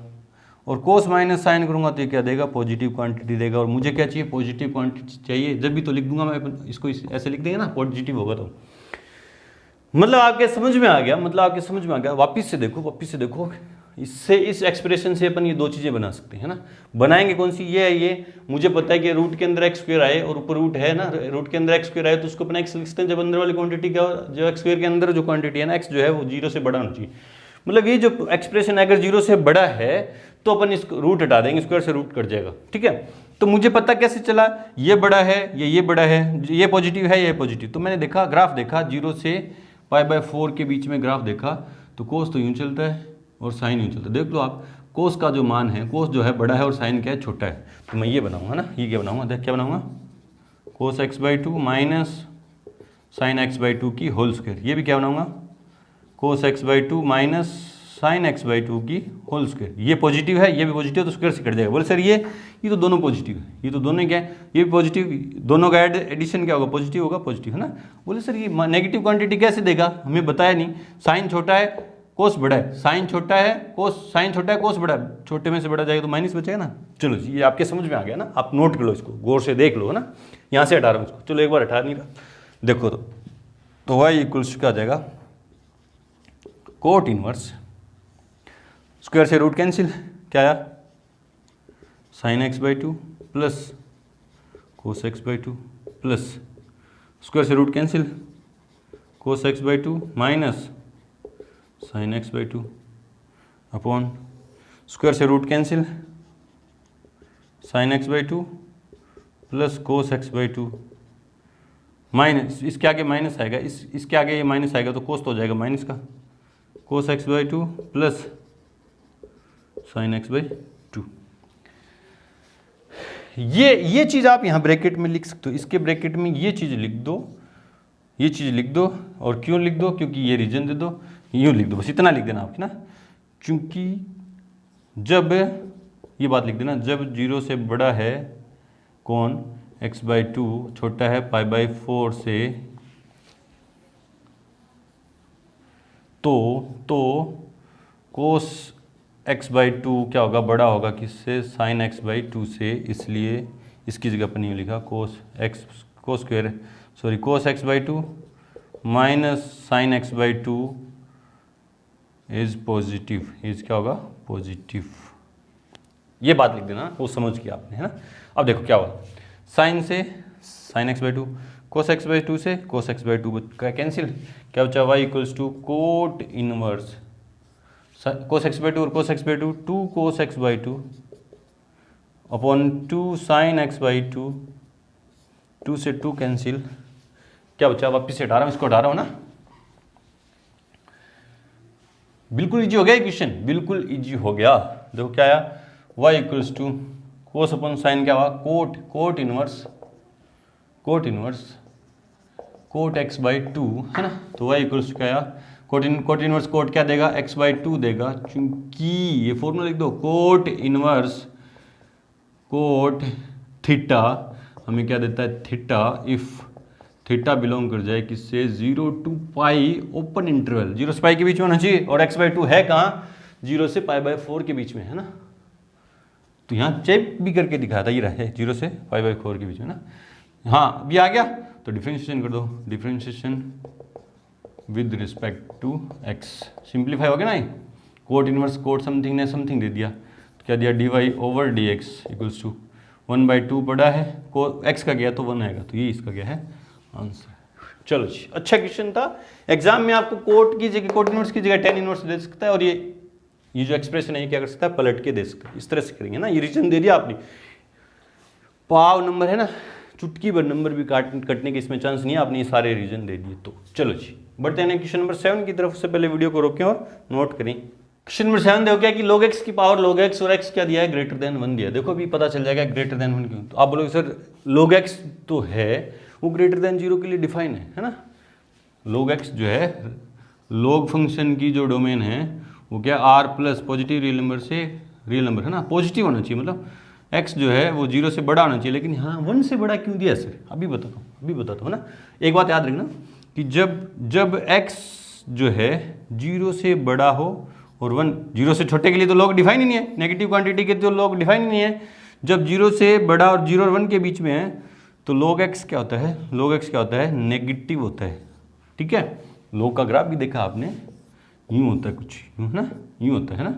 और कोस माइनस साइन करूँगा तो ये क्या देगा पॉजिटिव क्वांटिटी देगा। और मुझे क्या चाहिए पॉजिटिव क्वांटिटी चाहिए, जब भी तो लिख दूंगा मैं, इसको ऐसे लिख देंगे ना पॉजिटिव होगा तो। मतलब आपके समझ में आ गया, मतलब आपके समझ में आ गया। वापिस से देखो इससे, इस एक्सप्रेशन से अपन ये दो चीज़ें बना सकते हैं ना। बनाएंगे कौन सी, ये है, ये मुझे पता है कि रूट के अंदर एक्स स्क्वायर आए और ऊपर रूट है ना, रूट के अंदर एक्स स्क्वायर आए तो उसको अपन एक्स लिख सकते हैं जब अंदर वाली क्वांटिटी क्या हो, जो एक्स स्क्वायर के अंदर जो क्वांटिटी है ना एक्स जो है वो 0 से बड़ा होना चाहिए। मतलब ये जो एक्सप्रेशन अगर 0 से बड़ा है तो अपन इसको रूट हटा देंगे, स्क्वायर से रूट कट जाएगा, ठीक है। तो मुझे पता कैसे चला, ये बड़ा है ये बड़ा है, ये पॉजिटिव है ये पॉजिटिव। तो मैंने देखा ग्राफ देखा 0 से पाई बाई 4 के बीच में ग्राफ देखा, तो कोस तो यूँ चलता है और साइन यूँ चलता है। देख लो आप, कोस का जो मान है, कोस जो है बड़ा है और साइन क्या है छोटा है। तो मैं ये बनाऊंगा ना, ये क्या बनाऊंगा, देख क्या बनाऊंगा, cos x by 2 minus sine x by 2 की होल स्क्वायर। ये भी क्या बनाऊंगा, cos x by 2 minus sine x by 2 की होल स्क्वायर। ये पॉजिटिव है ये भी पॉजिटिव है तो स्क्वायर से कट जाएगा। बोले सर ये तो दोनों पॉजिटिव है, ये तो दोनों क्या है, ये भी पॉजिटिव, दोनों का एडिशन क्या होगा पॉजिटिव होगा, पॉजिटिव है ना। बोले सर ये नेगेटिव क्वांटिटी कैसे देगा, हमें बताया नहीं। साइन छोटा है कोस बड़ा है, साइन छोटा है कोस बड़ा है, छोटे में से बड़ा जाएगा तो माइनस बचेगा ना। चलो जी ये आपके समझ में आ गया ना, आप नोट कर लो इसको, गौर से देख लो है ना। यहाँ से हटा रहा हूँ इसको, चलो एक बार हटा नहीं रहा, देखो तो y इक्वल्स क्या आ जाएगा, कोट इनवर्स स्क्वायर से रूट कैंसिल, क्या आया sine x by 2 plus cos x by 2 plus square से root cancel cos x by 2 minus sine x by 2 upon square से root cancel sine x by 2 plus cos x by 2 minus, इसके आगे minus आएगा, इसके आगे ये minus आएगा तो कोस तो हो जाएगा माइनस का, cos x by 2 plus sine x by 2। ये चीज़ आप यहाँ ब्रैकेट में लिख सकते हो, इसके ब्रैकेट में ये चीज़ लिख दो ये चीज़ लिख दो। और क्यों लिख दो? क्योंकि ये रीजन दे दो, यूँ लिख दो, बस इतना लिख देना आपकी ना। क्योंकि जब ये बात लिख देना, जब 0 से बड़ा है कौन x/2, छोटा है π/4 से, तो cos x/2 क्या होगा? बड़ा होगा किससे? sin x/2 से। इसलिए इसकी जगह पर नहीं लिखा cos x/2 minus sin x/2 is positive, is क्या होगा? पॉजिटिव। ये बात लिख देना, वो समझ किया आपने, है ना। अब देखो क्या हुआ, sin से sin x/2, cos x/2 से cos x/2 का कैंसिल, क्या बचा? y equals to cot inverse cos x/2 और cos x/2, 2 cos x/2 upon 2 sin x/2, 2 से 2 कैंसिल, क्या बचा? वापिस से हटा रहा हूँ, इसको हटा रहा हूँ ना। बिल्कुल इजी हो गया क्वेश्चन, बिल्कुल इजी हो गया। देखो क्या आया, y equals to cos upon sine क्या हुआ? कोट इनवर्स कोट x/2, है ना। तो y इक्वल्स टू क्या आया? कोट इनवर्स कोट क्या देगा? x/2 देगा। क्योंकि ये फॉर्मूला लिख दो, कोट इनवर्स कोट थीटा हमें क्या देता है? थीटा इफ थीटा बिलोंग कर जाए किससे? 0 to पाई ओपन इंटरवल, 0 से पाई के बीच में होना चाहिए। और x/2 है कहाँ? 0 से π/4 के बीच में, है ना। तो यहाँ चेक भी करके दिखाया था, ये रहा है 0 से π/4 के बीच में ना। हाँ अभी आ गया, तो डिफ्रेंशिएशन कर दो, differentiation with respect to x, simplify हो गया ना। ये कोट इनवर्स कोट समथिंग ने समथिंग दे दिया, तो क्या दिया? dy/dx इक्वल्स टू 1/2 पड़ा है, को x का गया तो 1 आएगा, तो ये इसका गया है आंसर। चलो जी, अच्छा क्वेश्चन था। एग्जाम में आपको कोट की जगह, कोट इनवर्स की जगह tan इनवर्स दे सकता है, और ये जो एक्सप्रेशन है ये क्या कर सकता है? पलट के दे सकता है। इस तरह से करेंगे ना। ये रीजन दे दिया आपने, पाव नंबर है ना, चुटकी भर नंबर भी कटने के इसमें चांस नहीं है, आपने ये सारे रीजन दे दिए। तो चलो जी बढ़ते हैं क्वेश्चन नंबर 7 की तरफ। से पहले वीडियो को रोकें और नोट करें। क्वेश्चन नंबर 7 देखो क्या कि log x की पावर log x और x क्या दिया है? ग्रेटर देन 1 दिया है। देखो अभी पता चल जाएगा ग्रेटर देन 1 क्यों। तो आप बोलोगे सर log x तो है, वो ग्रेटर देन 0 के लिए डिफाइन है ना। log x जो है, log फंक्शन की जो डोमेन है वो क्या? r plus positive real number से रियल नंबर, है ना, पॉजिटिव होना चाहिए। मतलब x जो है वो 0 से बड़ा होना चाहिए, लेकिन हाँ 1 से बड़ा क्यों दिया सर? अभी बताता हूँ ना। एक बात याद रखना कि जब x जो है 0 से बड़ा हो और 1 0 से छोटे के लिए तो log डिफाइन ही नहीं है, नेगेटिव क्वांटिटी के तो log डिफाइन ही नहीं है। जब 0 से बड़ा और 0 और 1 के बीच में है तो log x क्या होता है? log x क्या होता है? नेगेटिव होता है, ठीक है। log का ग्राफ भी देखा आपने, यूँ होता है कुछ, यूँ ना, यूँ होता है ना।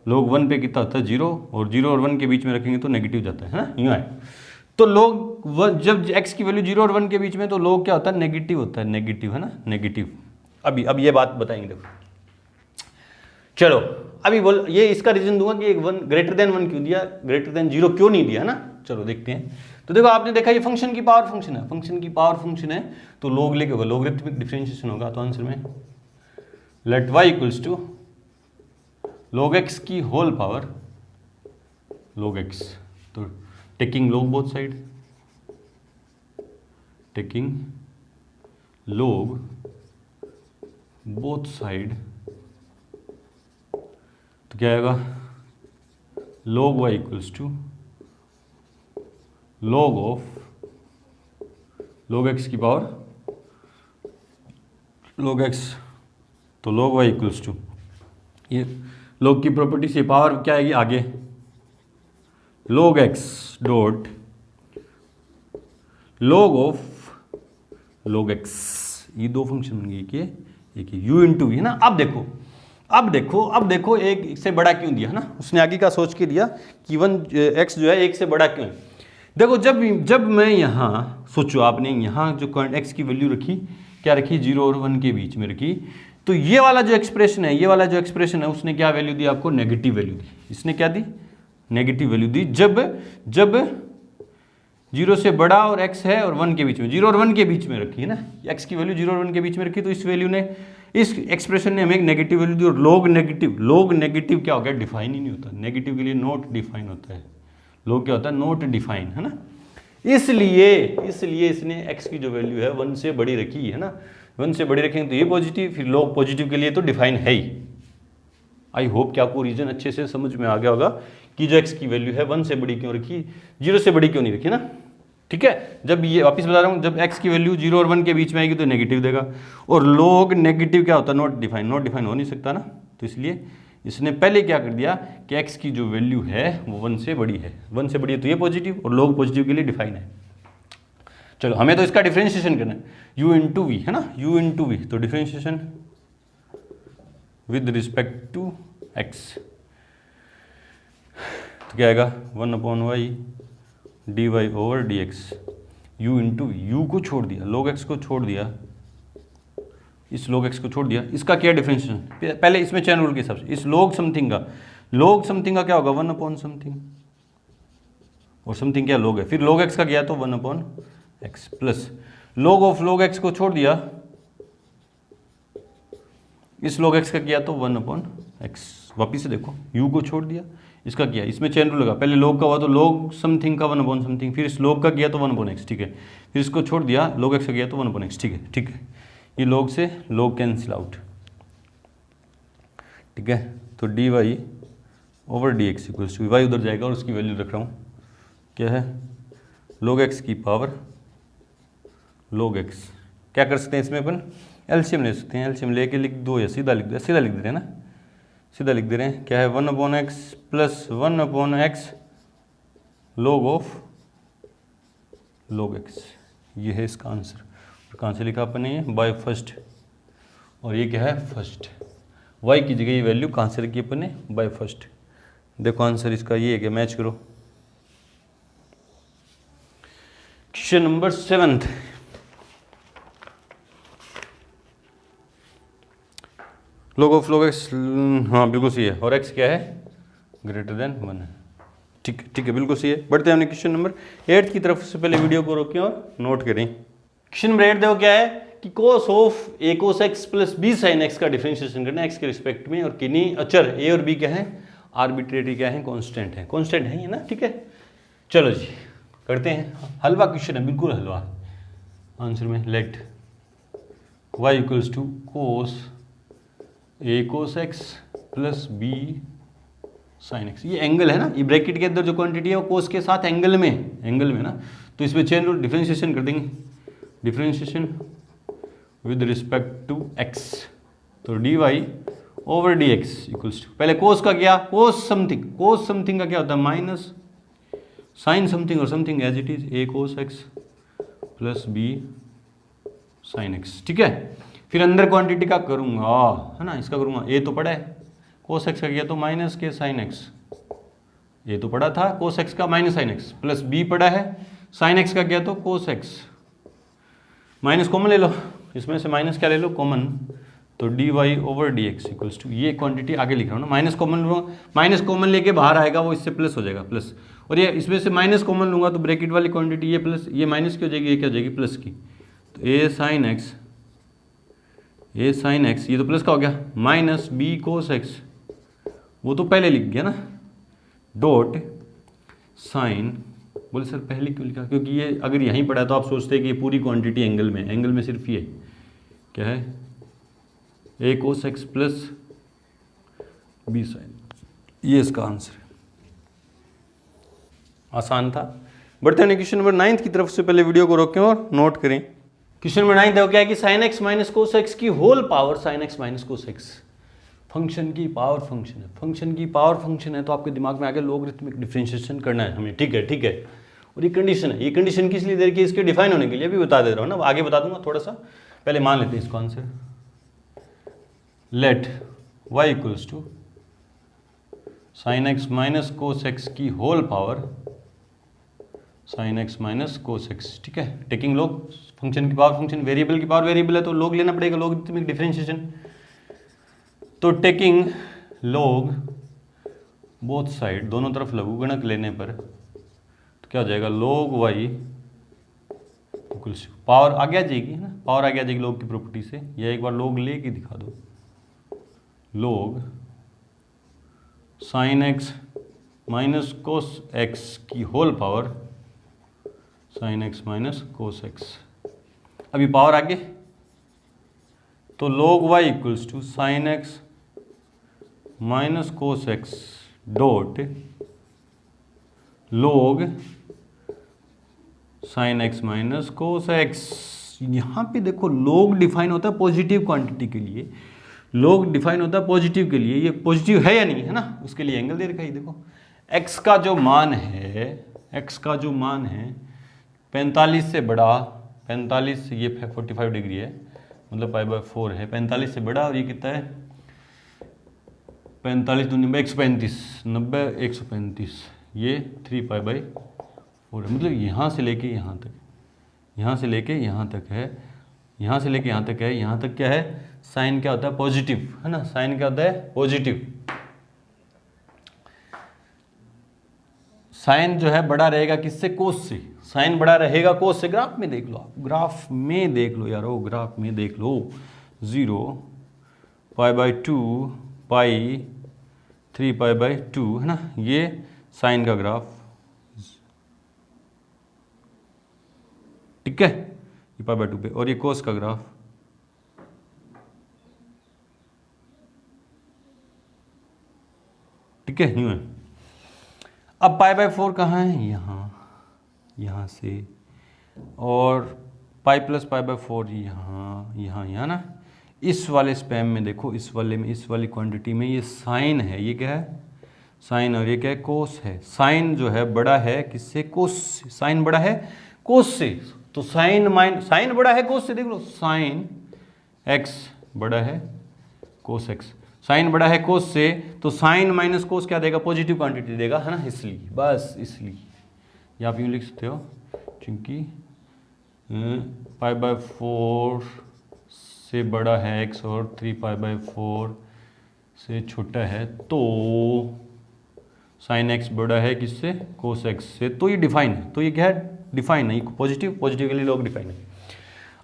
log 1 पे कितना होता है? 0, और 0 और 1 के बीच में रखेंगे तो नेगेटिव जाता है ना, यूँ है। तो log जब x की वैल्यू 0 और 1 के बीच में तो log क्या होता है? नेगेटिव होता है, नेगेटिव, है ना, नेगेटिव। अब ये बात बताएंगे, देखो चलो अभी बोल, ये इसका रीजन दूंगा कि 1 ग्रेटर देन 1 क्यों दिया, ग्रेटर देन 0 क्यों नहीं दिया, है ना। चलो देखते हैं। तो देखो आपने देखा ये फंक्शन की पावर फंक्शन है, फंक्शन की पावर फंक्शन है तो log लेके होगा, लॉगरिथमिक डिफरेंशिएशन होगा। तो आंसर में let y equals to log x की होल पावर log x, तो taking log both side, taking log both side, तो क्या आएगा? log y equals to log of log x की पावर log x, तो log y इक्वल्स टू, ये log की property से पावर क्या आएगी आगे? log x dot log of log x, ये दो फंक्शन बन गए, एक u इंटू वी, है ना। अब देखो एक से बड़ा क्यों दिया, है ना। उसने आगे का सोच के दिया कि 1x जो है एक से बड़ा क्यों है। देखो जब मैं यहाँ सोचो, आपने यहाँ जो करंट x की वैल्यू रखी, क्या रखी? 0 और 1 के बीच में रखी, तो ये वाला जो एक्सप्रेशन है, उसने क्या वैल्यू दी आपको? नेगेटिव वैल्यू दी। इसने क्या दी? नेगेटिव वैल्यू दी। जब 0 से बड़ा और x है और 1 के बीच में, 0 और 1 के बीच में रखी है ना, x की वैल्यू 0 और 1 के बीच में रखी, तो इस वैल्यू ने, इस एक्सप्रेशन ने हमें एक नेगेटिव वैल्यू दी। और log नेगेटिव क्या हो गया? डिफाइन ही नहीं होता, नेगेटिव के लिए नॉट डिफाइन होता है। log क्या होता है? नॉट डिफाइन, है ना। इसलिए इसने x की जो वैल्यू है 1 से बड़ी रखी है ना, 1 से बड़ी रखेंगे तो ये पॉजिटिव, फिर log पॉजिटिव के लिए तो डिफाइन है ही। आई होप कि आपको रीजन अच्छे से समझ में आ गया होगा कि जो x की वैल्यू है 1 से बड़ी क्यों रखी, 0 से बड़ी क्यों नहीं रखी ना। ठीक है, जब ये वापस बता रहा हूँ, जब x की वैल्यू 0 और 1 के बीच में आएगी तो नेगेटिव देगा, और log नेगेटिव क्या होता है, नॉट डिफाइन हो नहीं सकता ना। तो इसलिए इसने पहले क्या कर दिया कि x की जो वैल्यू है वो 1 से बड़ी है, 1 से बड़ी है तो ये पॉजिटिव, और log पॉजिटिव के लिए डिफाइन है। चलो हमें तो इसका डिफरेंशिएशन करना है, u इंटू वी है ना, u इंटू वी, तो differentiation with respect to x, तो क्या आएगा 1/y dy over dx, u into v, u को छोड़ दिया, log x को छोड़ दिया, इस log x को छोड़ दिया, इसका क्या डिफरेंशिएशन, पहले इसमें चैन रूल के हिसाब से इस log समथिंग का क्या होगा 1/समथिंग, और समथिंग क्या log है, फिर log x का गया तो 1/x plus log of log x को छोड़ दिया, इस log x का किया तो 1/x, वापिस से देखो u को छोड़ दिया, इसका किया, इसमें चैन रूल लगा, पहले log का हुआ तो log समथिंग का 1/समथिंग, फिर इस log का किया तो 1/x, ठीक है, फिर इसको छोड़ दिया log x का किया तो 1/x, ठीक है, ये log से log कैंसिल आउट, ठीक है, तो dy over dx equals to y उधर जाएगा और उसकी वैल्यू रख रहा हूँ, क्या है log x की पावर log x, क्या कर सकते हैं इसमें अपन एलसीएम ले सकते हैं, एलसीएम लेके लिख दो या सीधा लिख दे रहे हैं ना, सीधा लिख दे रहे हैं, क्या है 1/x plus 1/x log of log x, ये है इसका आंसर। और कहाँ से लिखा अपन ने ये बाय फर्स्ट, और ये क्या है फर्स्ट, y की जगह ये वैल्यू कहाँ से रखी अपन ने बाय फर्स्ट। देखो आंसर इसका ये है कि मैच करो, question number 7th, log of log x, हाँ बिल्कुल सही है, और x क्या है ग्रेटर देन 1 है, ठीक है बिल्कुल सही है। बढ़ते हैं हमने क्वेश्चन नंबर 8 की तरफ से, पहले वीडियो को रोकें और नोट करें। क्वेश्चन नंबर 8 देखो क्या है कि cos of a cos x plus b sin x का डिफरेंशिएशन करना है x के रिस्पेक्ट में, और किन्हीं अचर a और b क्या है आर्बिट्रेरी क्या है कांस्टेंट है ये ना, ठीक है। चलो जी करते हैं, हलवा क्वेश्चन है बिल्कुल हलवा, आंसर में let y equals to cos a cos x plus b sin x, ये एंगल है ना, ये ब्रैकेट के अंदर जो क्वांटिटी है वो cos के साथ एंगल में ना, तो इसमें चेन रूल डिफरेंशिएशन कर देंगे, differentiation with respect to x, तो dy over dx equals to, पहले cos का क्या cos समथिंग का क्या होता है माइनस साइन समथिंग और something as it is a cos x plus b sin x, ठीक है। फिर अंदर क्वांटिटी का करूंगा है ना, इसका करूंगा, a तो पड़ा है cos x का किया तो माइनस के sin x, a तो पड़ा था cos x का minus sin x, plus b पड़ा है sin x का किया तो cos x, माइनस कॉमन ले लो, इसमें से माइनस क्या ले लो कॉमन, तो dy over dx equals to, ये क्वांटिटी आगे लिख रहा हूँ ना, माइनस कॉमन लूँगा, माइनस कॉमन लेके बाहर आएगा वो इससे प्लस हो जाएगा प्लस, और ये इसमें से माइनस कॉमन लूँगा तो ब्रैकेट वाली क्वांटिटी ये प्लस, ये माइनस की हो जाएगी, ये क्या हो जाएगी प्लस की, तो a sin x ये तो प्लस का हो गया, माइनस b cos x वो तो पहले लिख गया ना, डॉट साइन, बोले सर पहले क्यों लिखा, क्योंकि ये अगर यहीं पड़ा तो आप सोचते हैं कि ये पूरी क्वांटिटी एंगल में सिर्फ ये क्या है a cos x plus b sin, ये इसका आंसर है, आसान था। बढ़ते हैं क्वेश्चन नंबर 9 की तरफ से, पहले वीडियो को रोकें और नोट करें। क्वेश्चन नंबर 9 देखो क्या है कि sin x minus cos x की whole power sin x minus cos x, function की पावर फंक्शन है, तो आपके दिमाग में आगे लॉगरिथमिक डिफरेंशिएशन करना है हमें, ठीक है। और ये कंडीशन है, ये कंडीशन किस लिए दे रखी है, इसके डिफाइन होने के लिए, अभी बता दे रहा हूँ ना, आगे बता दूंगा, थोड़ा सा पहले मान लेते हैं इसको answer, let y equals to sin x minus cos x की whole power sin x minus cos x, ठीक है। टेकिंग लॉग फंक्शन की पावर फंक्शन, वेरिएबल की पावर वेरिएबल है तो लॉग लेना पड़ेगा, लॉगरिथमिक डिफरेंशिएशन, तो टेकिंग लॉग बोथ साइड, दोनों तरफ लघुगणक लेने पर तो क्या हो जाएगा log y इक्वल्स, पावर आगे आ जाएगी ना, पावर आगे आ जाएगी लॉग की प्रॉपर्टी से, या एक बार लॉग ले के दिखा दो, log sin x minus cos x की whole power sine x minus cos x. अभी पावर आगे तो log y equals to sine x minus cos x dot log sine x minus cos x. यहाँ पे देखो log डिफाइन होता है positive quantity के लिए, log डिफाइन होता है पॉजिटिव के लिए, ये पॉजिटिव है या नहीं है ना, उसके लिए एंगल दे रखा है। देखो x का जो मान है, x का जो मान है 45 से बड़ा, 45 से ये 45 डिग्री है, मतलब π/4 है, 45 से बड़ा, और ये कितना है 45 दूनी 135, 90 135, ये 3π/4 है। मतलब यहाँ से लेके यहाँ तक, यहाँ से लेके यहाँ तक है, यहाँ से लेके यहाँ तक है, यहाँ तक क्या है, साइन क्या होता है पॉजिटिव, है ना, साइन क्या होता है पॉजिटिव। साइन जो है बड़ा रहेगा किससे, कोस से, साइन बड़ा रहेगा कोस से। ग्राफ में देख लो आप, ग्राफ में देख लो यारो, ग्राफ में देख लो, 0 π/2 पाई 3π/2 है ना, ये साइन का ग्राफ, ठीक है, ये π/2 पे, और ये कोस का ग्राफ, ठीक है, यूं है। अब π/4 कहाँ है, यहाँ, यहाँ से, और पाई प्लस π/4 यहाँ, यहाँ, यहाँ ना, इस वाले स्पैम में देखो, इस वाले में, इस वाली क्वांटिटी में ये साइन है, ये क्या है साइन, और ये क्या है कोस है। साइन जो है बड़ा है किससे, कोस से, साइन बड़ा है कोस से, तो साइन बड़ा है कोस से, देख लो साइन एक्स बड़ा है कोस एक्स, साइन बड़ा है कोस से, तो साइन माइनस कोस क्या देगा, पॉजिटिव क्वांटिटी देगा, है ना, इसलिए, बस इसलिए या आप यूँ लिख सकते हो, क्योंकि π/4 से बड़ा है x और 3π/4 से छोटा है, तो साइन x बड़ा है किससे, कोस x से, तो ये डिफाइन है, तो ये क्या है डिफाइन है, पॉजिटिव, पॉजिटिव के लिए log डिफाइन है।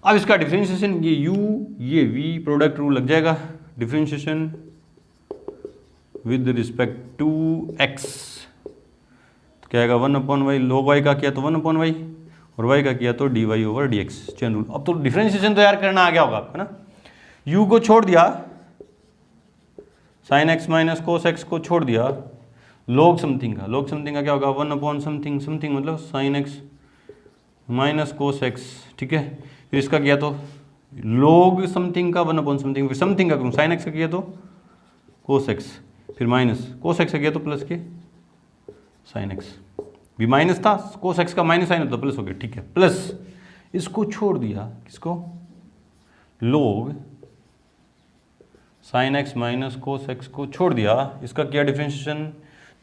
अब इसका डिफरेंशिएशन, ये u ये v प्रोडक्ट रूल लग जाएगा, differentiation with respect to x, तो क्या आएगा 1/y, log y का किया तो 1/y, और y का किया तो dy/dx, चेन रूल। अब तो डिफरेंशिएशन तो यार करना आ गया होगा आपको ना, u को छोड़ दिया, sine x minus cos x को छोड़ दिया, log समथिंग का क्या होगा 1/समथिंग, समथिंग मतलब sine x minus cos x, ठीक है, फिर इसका किया तो log समथिंग का 1/समथिंग, फिर समथिंग का करूँ, साइन एक्स का किया तो कोस एक्स, फिर माइनस कोस एक्स का किया तो प्लस के साइन एक्स, भी माइनस था, कोस एक्स का माइनस साइन होता प्लस हो गया, ठीक है, प्लस इसको छोड़ दिया, किसको, log sine x minus cos x को छोड़ दिया, इसका किया डिफरेंशिएशन,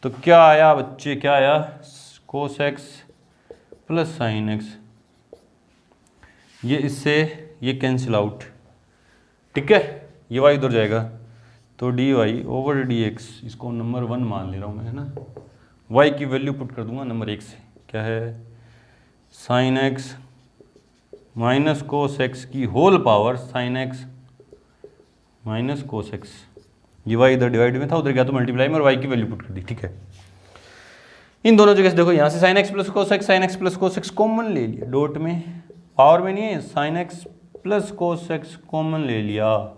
तो क्या आया बच्चे, क्या आया, कोस एक्स प्लस साइन एक्स, ये इससे ये कैंसिल आउट, ठीक है, ये y उधर जाएगा, तो dy/dx, इसको नंबर 1 मान ले रहा हूँ मैं, है ना, y की वैल्यू पुट कर दूंगा नंबर 1 से, क्या है sine x minus cos X की whole power sine x minus cos X, ये y इधर डिवाइड में था, उधर गया तो मल्टीप्लाई में, और y की वैल्यू पुट कर दी, ठीक है। इन दोनों जगह से देखो, यहाँ से sign x plus cos x, sign x plus cos x common ले लिया, डॉट में, पावर में नहीं है, sine x plus cos x common ले लिया,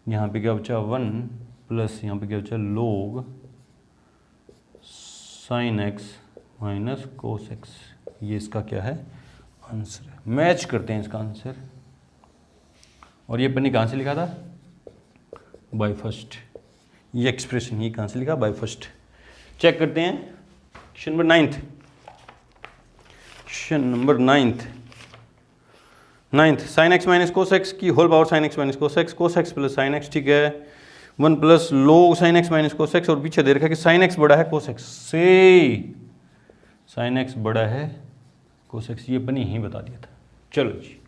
यहाँ पे क्या बचा 1 प्लस, यहाँ पे क्या बचा log sine x minus cos X, ये इसका क्या है आंसर है। मैच करते हैं इसका आंसर, और ये अपने कहाँ से लिखा था, बाय फर्स्ट, ये एक्सप्रेशन ये कहाँ से लिखा, बाय फर्स्ट। चेक करते हैं question number 9th, question number 9th sine x minus cos X की whole power sine x minus cos X plus sine X, ठीक है, 1 plus log sine x minus cos एक्स, और पीछे दे रखा है कि साइन एक्स बड़ा है कोस एक्स से, साइन एक्स बड़ा है कोस एक्स, ये अपने यहीं बता दिया था। चलो जी,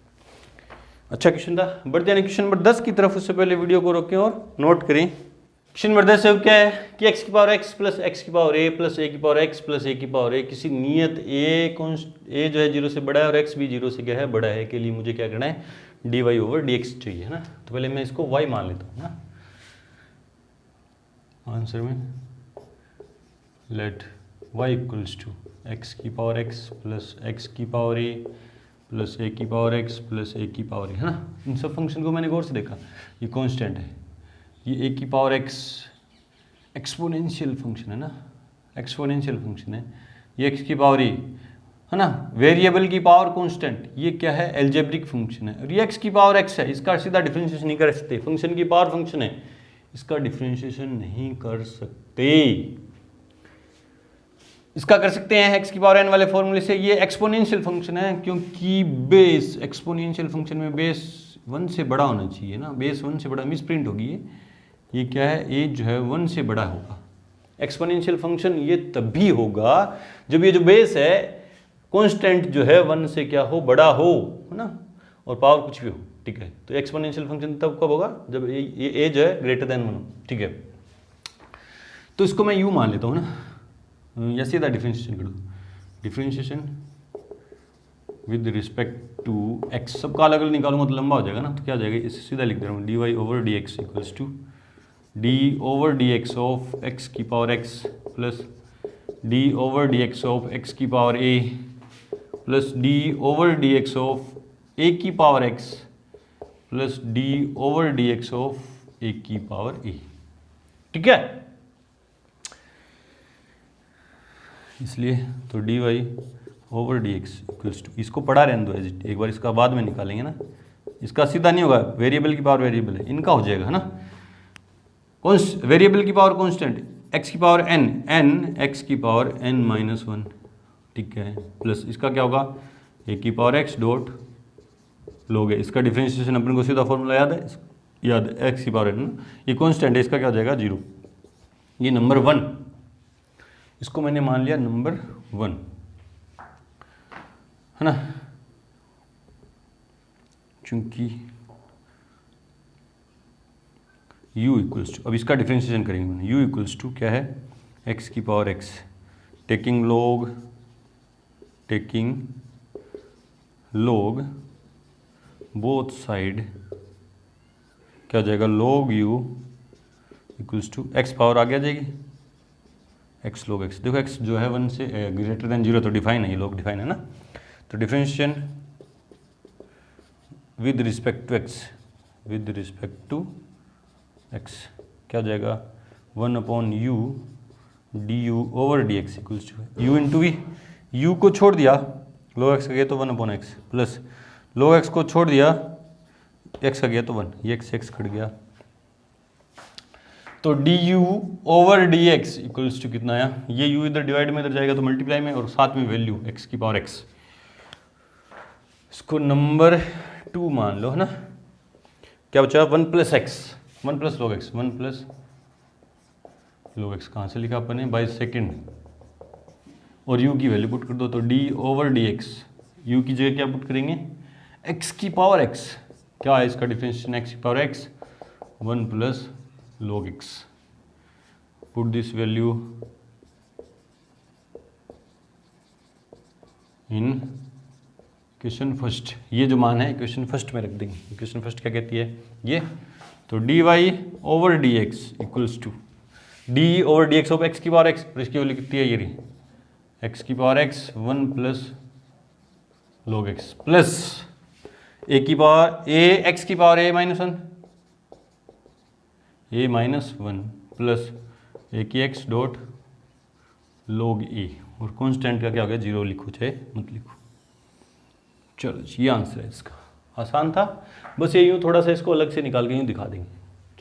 अच्छा क्वेश्चन था, बढ़ते हैं क्वेश्चन नंबर 10 की तरफ। उससे पहले वीडियो को रोकें और नोट करें। क्वेश्चन नंबर 10 है क्या है कि x की पावर x प्लस x की पावर a प्लस a की पावर x प्लस a की पावर a, किसी नियत a जो है 0 से बड़ा है और x भी 0 से क्या है बड़ा है के लिए मुझे क्या करना है, dy/dx चाहिए, है ना। तो पहले मैं इसको y मान लेता हूँ ना आंसर में, let y equals to x की पावर एक्स प्लस एक्स की पावर ए प्लस ए की पावर एक्स प्लस ए की पावर ए, है ना। इन सब फंक्शन को मैंने गौर से देखा, ये कांस्टेंट है, ये ए की पावर एक्स एक्सपोनेंशियल फंक्शन है ना, एक्सपोनेंशियल फंक्शन है, ये एक्स की पावर ए है ना, वेरिएबल की पावर कांस्टेंट, ये क्या है एल्जेब्रिक फंक्शन है, और ये एक्स की पावर एक्स है, इसका सीधा डिफरेंशिएशन नहीं कर सकते, फंक्शन की पावर फंक्शन है, इसका डिफरेंशिएशन नहीं कर सकते। इसका कर सकते हैं एक्स की पावर एन वाले फॉर्मूले से, ये एक्सपोनेंशियल फंक्शन है क्योंकि बेस एक्सपोनेंशियल फंक्शन में बेस 1 से बड़ा होना चाहिए ना, बेस 1 से बड़ा, मिस प्रिंट होगी ये क्या है, ए जो है 1 से बड़ा होगा। एक्सपोनेंशियल फंक्शन ये तभी होगा जब ये जो बेस है कांस्टेंट जो है 1 से क्या हो, बड़ा हो, है ना, और पावर कुछ भी हो, ठीक है। तो एक्सपोनेंशियल फंक्शन तब कब होगा, जब ये ए जो है ग्रेटर देन 1 हो, ठीक है। तो इसको मैं यू मान लेता हूँ ना, या सीधा डिफरेंशिएशन कर दो, differentiation with respect to x, सबका अलग अलग निकालूंगा तो लंबा हो जाएगा ना, तो क्या हो जाएगा, इसे सीधा लिख दे रहा हूँ, D Y over D x equals to D over D x of X की power x plus D over D x of X की power A plus D over D x of A की power x plus D over D x of A की power A, ठीक है। इसलिए तो D Y over D x equals to, इसको पढ़ा रहने दो एज, एक बार इसका बाद में निकालेंगे ना, इसका सीधा नहीं होगा, वेरिएबल की पावर वेरिएबल है, इनका हो जाएगा, है ना, वेरिएबल की पावर कांस्टेंट एक्स की पावर एन, एन एक्स की पावर एन माइनस 1, ठीक है, प्लस इसका क्या होगा, ए की पावर एक्स डॉट लोग है, इसका डिफरेंशिएशन अपन को सीधा फॉर्मूला याद है, याद है, एक्स की पावर एन, ये कांस्टेंट है, इसका क्या हो जाएगा 0, ये नंबर 1, इसको मैंने मान लिया नंबर 1, है ना, चूंकि u इक्वल्स टू, अब इसका डिफरेंशिएशन करेंगे मैंने, u इक्वल्स टू क्या है, x की power x, taking log both side, क्या हो जाएगा, log u equals to x power आगे आ जाएगी x log x, देखो x जो है 1 से ग्रेटर देन 0 तो डिफाइन है, ये log डिफाइन है ना, तो differentiation with respect to x, with respect to x क्या हो जाएगा, 1 upon u d u over D x equals to u into v, u को छोड़ दिया log x का गया तो 1 upon x, plus log x को छोड़ दिया x का गया तो 1, ये x कट गया, तो d u over D x equals to कितना आया, ये u इधर डिवाइड में इधर जाएगा तो मल्टीप्लाई में, और साथ में वैल्यू x की पावर x, इसको नंबर 2 मान लो, है ना, क्या बचा 1 plus x, 1 plus log x, 1 plus log x कहाँ से लिखा अपन ने, बाई सेकेंड, और u की वैल्यू पुट कर दो, तो d over D x, u की जगह क्या पुट करेंगे, x की पावर x, क्या है इसका डिफरेंशिएशन x की power x, 1 plus log x, put this value in equation first, ये जो मान है इक्वेशन फर्स्ट में रख देंगे, इक्वेशन फर्स्ट क्या कहती है ये, तो D Y over D x equals to D over D x of X की पावर एक्स, और इसकी वैल्यू कितनी है, ये रही एक्स की power X 1 plus log x plus ए की पावर ए एक्स की power A minus 1, A minus 1 plus ए की एक्स डॉट log ए, और कांस्टेंट का क्या हो गया 0, लिखो चाहे मत लिखो, चलो ये आंसर है इसका, आसान था, बस ये यूँ थोड़ा सा इसको अलग से निकाल के यूँ दिखा देंगे।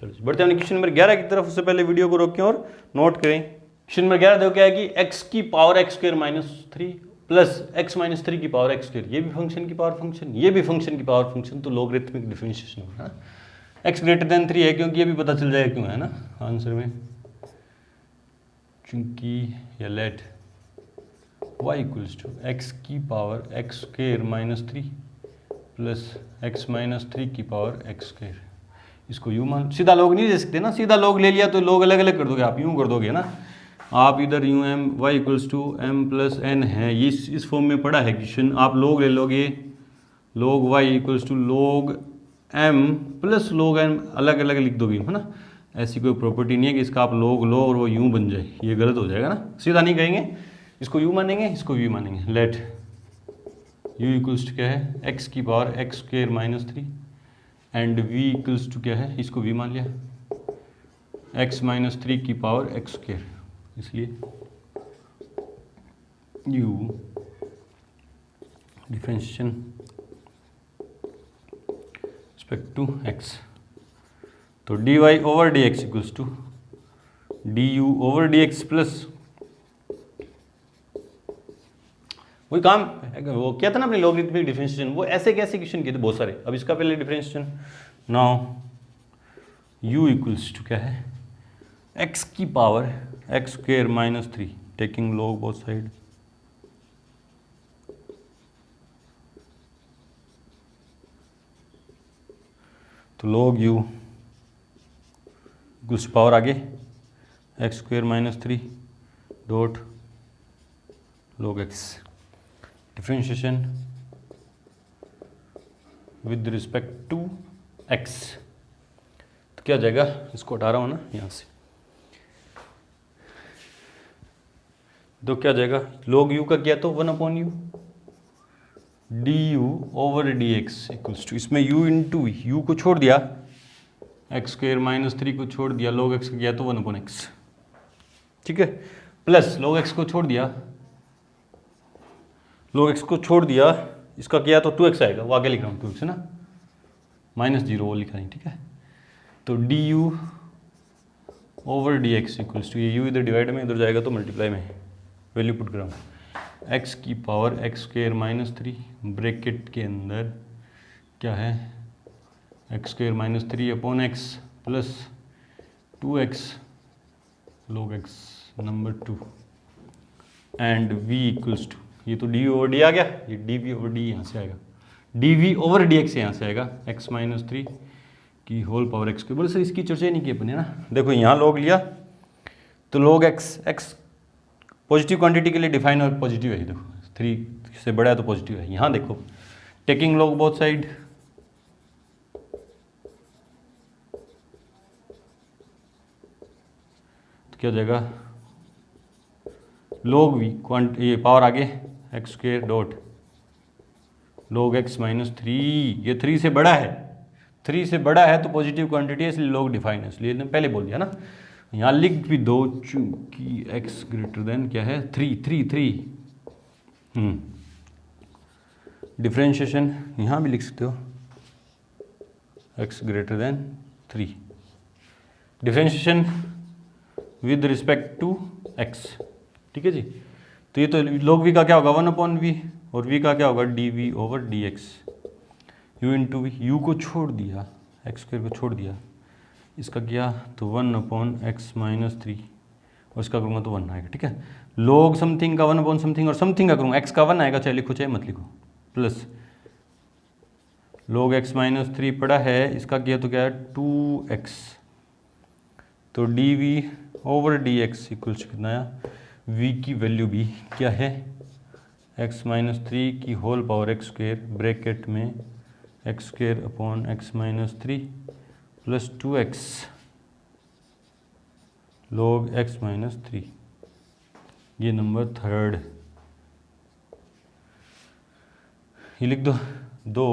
चलो जी बढ़ते हैं क्वेश्चन नंबर 11 की तरफ, उससे पहले वीडियो को रोकें और नोट करें। क्वेश्चन नंबर 11 देखो क्या है कि x की power x square minus 3 plus x minus 3 की पावर x स्क्वायर, ये भी फंक्शन की पावर फंक्शन, ये भी फंक्शन की पावर फंक्शन, तो लॉगरिथमिक डिफरेंशिएशन होगा ना, x ग्रेटर देन 3 है क्योंकि ये भी पता चल जाएगा क्यों है ना आंसर में, चूंकि या let y equals to x की power X square minus 3 plus X minus 3 की पावर एक्स स्क्वायर, इसको यूँ मान, सीधा लोग नहीं दे सकते ना, सीधा लोग ले लिया तो लोग अलग अलग कर दोगे, आप यूँ कर दोगे ना, आप इधर यूँ m y equals to m plus n है, ये इस फॉर्म में पड़ा है क्वेश्चन, आप लोग ले लोगे, लोग वाई इक्वल्स टू लोग एम प्लस लोग एन अलग अलग लिख दोगे, है ना, ऐसी कोई प्रॉपर्टी नहीं है कि इसका आप लोग लो और वो यूँ बन जाए, ये गलत हो जाएगा ना, सीधा नहीं कहेंगे, इसको u मानेंगे, इसको v मानेंगे। लेट u इक्वल्स टू क्या है, x की power x square minus 3 and v equals to क्या है, इसको v मान लिया, x माइनस 3 की पावर एक्स स्क्वेयर, इसलिए u differentiation respect to x, तो dy over dx equals to du over dx plus वही काम वो किया था ना अपने लॉगरिथमिक डिफरेंशिएशन, वो ऐसे कैसे इक्वेशन किए थे बहुत सारे। अब इसका पहले differentiation, now u equals to क्या है, x की power x square minus 3 taking log both side, तो log u इक्वल्स पावर आगे x square minus 3 dot log x, differentiation with respect to x, तो क्या हो जाएगा, इसको हटा रहा हूँ ना यहाँ से, तो क्या हो जाएगा, log u का क्या, तो 1/u du over dx equals to, इसमें u इंटू u को छोड़ दिया, एक्स स्क्वेयर माइनस 3 को छोड़ दिया, log x का किया तो 1/x, ठीक है, प्लस log x को छोड़ दिया, log x को छोड़ दिया, इसका किया तो 2x आएगा, वो आगे लिख रहा हूँ 2x है ना, माइनस 0 वो लिखा नहीं, ठीक है, तो du over dx equals to, ये u इधर डिवाइड में, इधर जाएगा तो मल्टीप्लाई में, वैल्यू पुट कराऊँ, x की power x square minus 3 bracket के अंदर क्या है, x square minus 3 upon x plus 2x log x number 2 and v equals to, ये तो डी ओवर डी आ गया, ये dv ओवर डी यहाँ से आएगा, dv ओवर dx यहाँ से आएगा, x माइनस 3 की होल पावर एक्स के, बोले सर इसकी चर्चा ही नहीं की अपने ना, देखो यहाँ log लिया तो log x पॉजिटिव क्वांटिटी के लिए डिफाइन और पॉजिटिव है, देखो 3 से बड़ा है तो पॉजिटिव है, यहाँ देखो टेकिंग log बोथ साइड, तो क्या हो जाएगा, log v ये पावर आगे x square dot log x minus 3, ये 3 से बड़ा है, 3 से बड़ा है तो पॉजिटिव क्वांटिटी है, इसलिए log डिफाइन है, इसलिए पहले बोल दिया ना, यहाँ लिख भी दो चूंकि x ग्रेटर देन क्या है 3, डिफरेंशिएशन यहाँ भी लिख सकते हो x greater than 3, differentiation with respect to x, ठीक है जी, तो ये तो log v का क्या होगा 1/v और v का क्या होगा dv over dx, u into v, u को छोड़ दिया, एक्स स्क्वेयर को छोड़ दिया, इसका किया तो 1/x माइनस 3 और इसका करूँगा तो 1 आएगा, ठीक है, log समथिंग का 1/समथिंग और समथिंग का करूँगा, x का 1 आएगा, चाहे लिखो चाहे मत लिखो, प्लस log x माइनस 3 पड़ा है, इसका किया तो क्या है 2x, तो dv ओवर dx इक्वल्स कितना आया, v की वैल्यू भी क्या है x माइनस 3 की whole power x square bracket में X square upon X minus 3 plus 2x log x minus 3, ये नंबर 3, ये लिख दो 2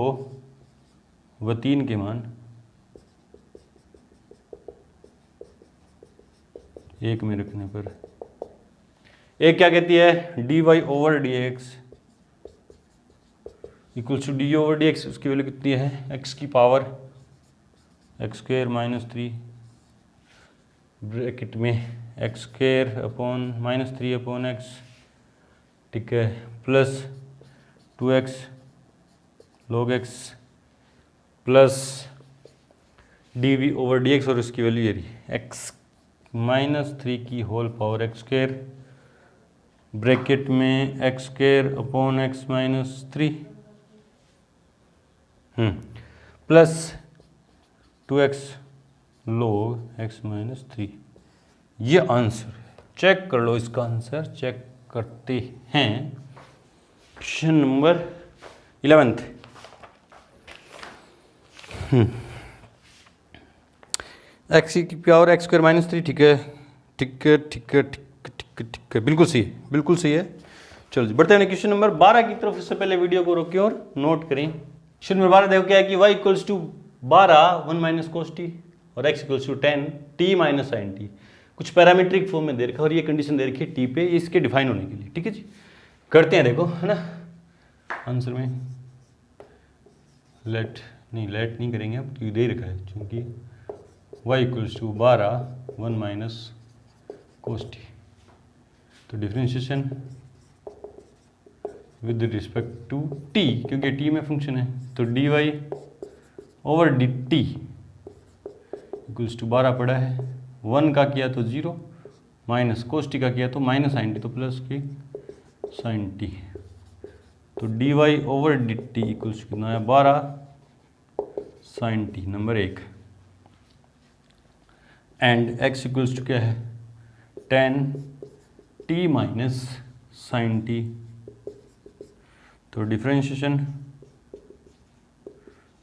व 3 के मान 1 में रखने पर, एक क्या कहती है dy over dx equals to D over dx, उसकी वैल्यू कितनी है x की power x square minus 3 bracket में X square upon minus 3 upon X, ठीक है, plus 2x log x plus dv over dx और इसकी वैल्यू ये रही एक्स माइनस 3 की whole power x square bracket में X square upon X minus 3 plus 2x log x minus 3, ये answer है, चेक कर लो इसका आंसर, चेक करते हैं, क्वेश्चन नंबर 11, एक्स की पावर एक्स स्क्वायर माइनस 3, ठीक है ठीक है ठीक है ठीक है ठीक ठीक है, बिल्कुल सही है, बिल्कुल सही है। चलो जी बढ़ते हैं क्वेश्चन नंबर 12 की तरफ। इससे पहले वीडियो को रोकें और नोट करें। क्वेश्चन नंबर 12 देखो क्या है कि y equals to 12 1 minus cos t और x equals to 10 t minus sine t. कुछ पैरामीट्रिक फॉर्म में दे रखा है और ये कंडीशन दे रखी है टी पे, इसके डिफाइन होने के लिए। ठीक है जी, करते हैं, देखो है ना आंसर में। लेट नहीं करेंगे अब क्योंकि दे रखा है, चूंकि y equals to 12 1 minus cos T. तो differentiation with respect to t, क्योंकि t में फंक्शन है, तो dy over D T equals to 12 पड़ा है। 1 का किया तो 0 माइनस कोस टी का किया तो माइनस साइन टी, तो प्लस की साइन टी। तो dy over D T equals to कितना है 12 sine t number 1। And x equals to क्या है 10 t माइनस साइन टी। तो differentiation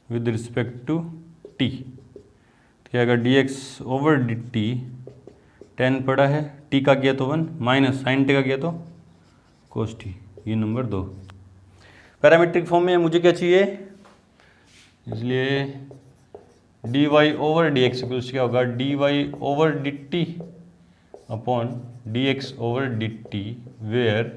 with respect to t क्या आएगा dx ओवर डी टी। 10 पड़ा है, t का किया तो 1 माइनस साइन टी का किया तो कोस टी। ये नंबर 2 पैरामीट्रिक फॉर्म में मुझे क्या चाहिए, इसलिए dy ओवर dx इक्वल्स क्या होगा dy over D t upon dx over D t, where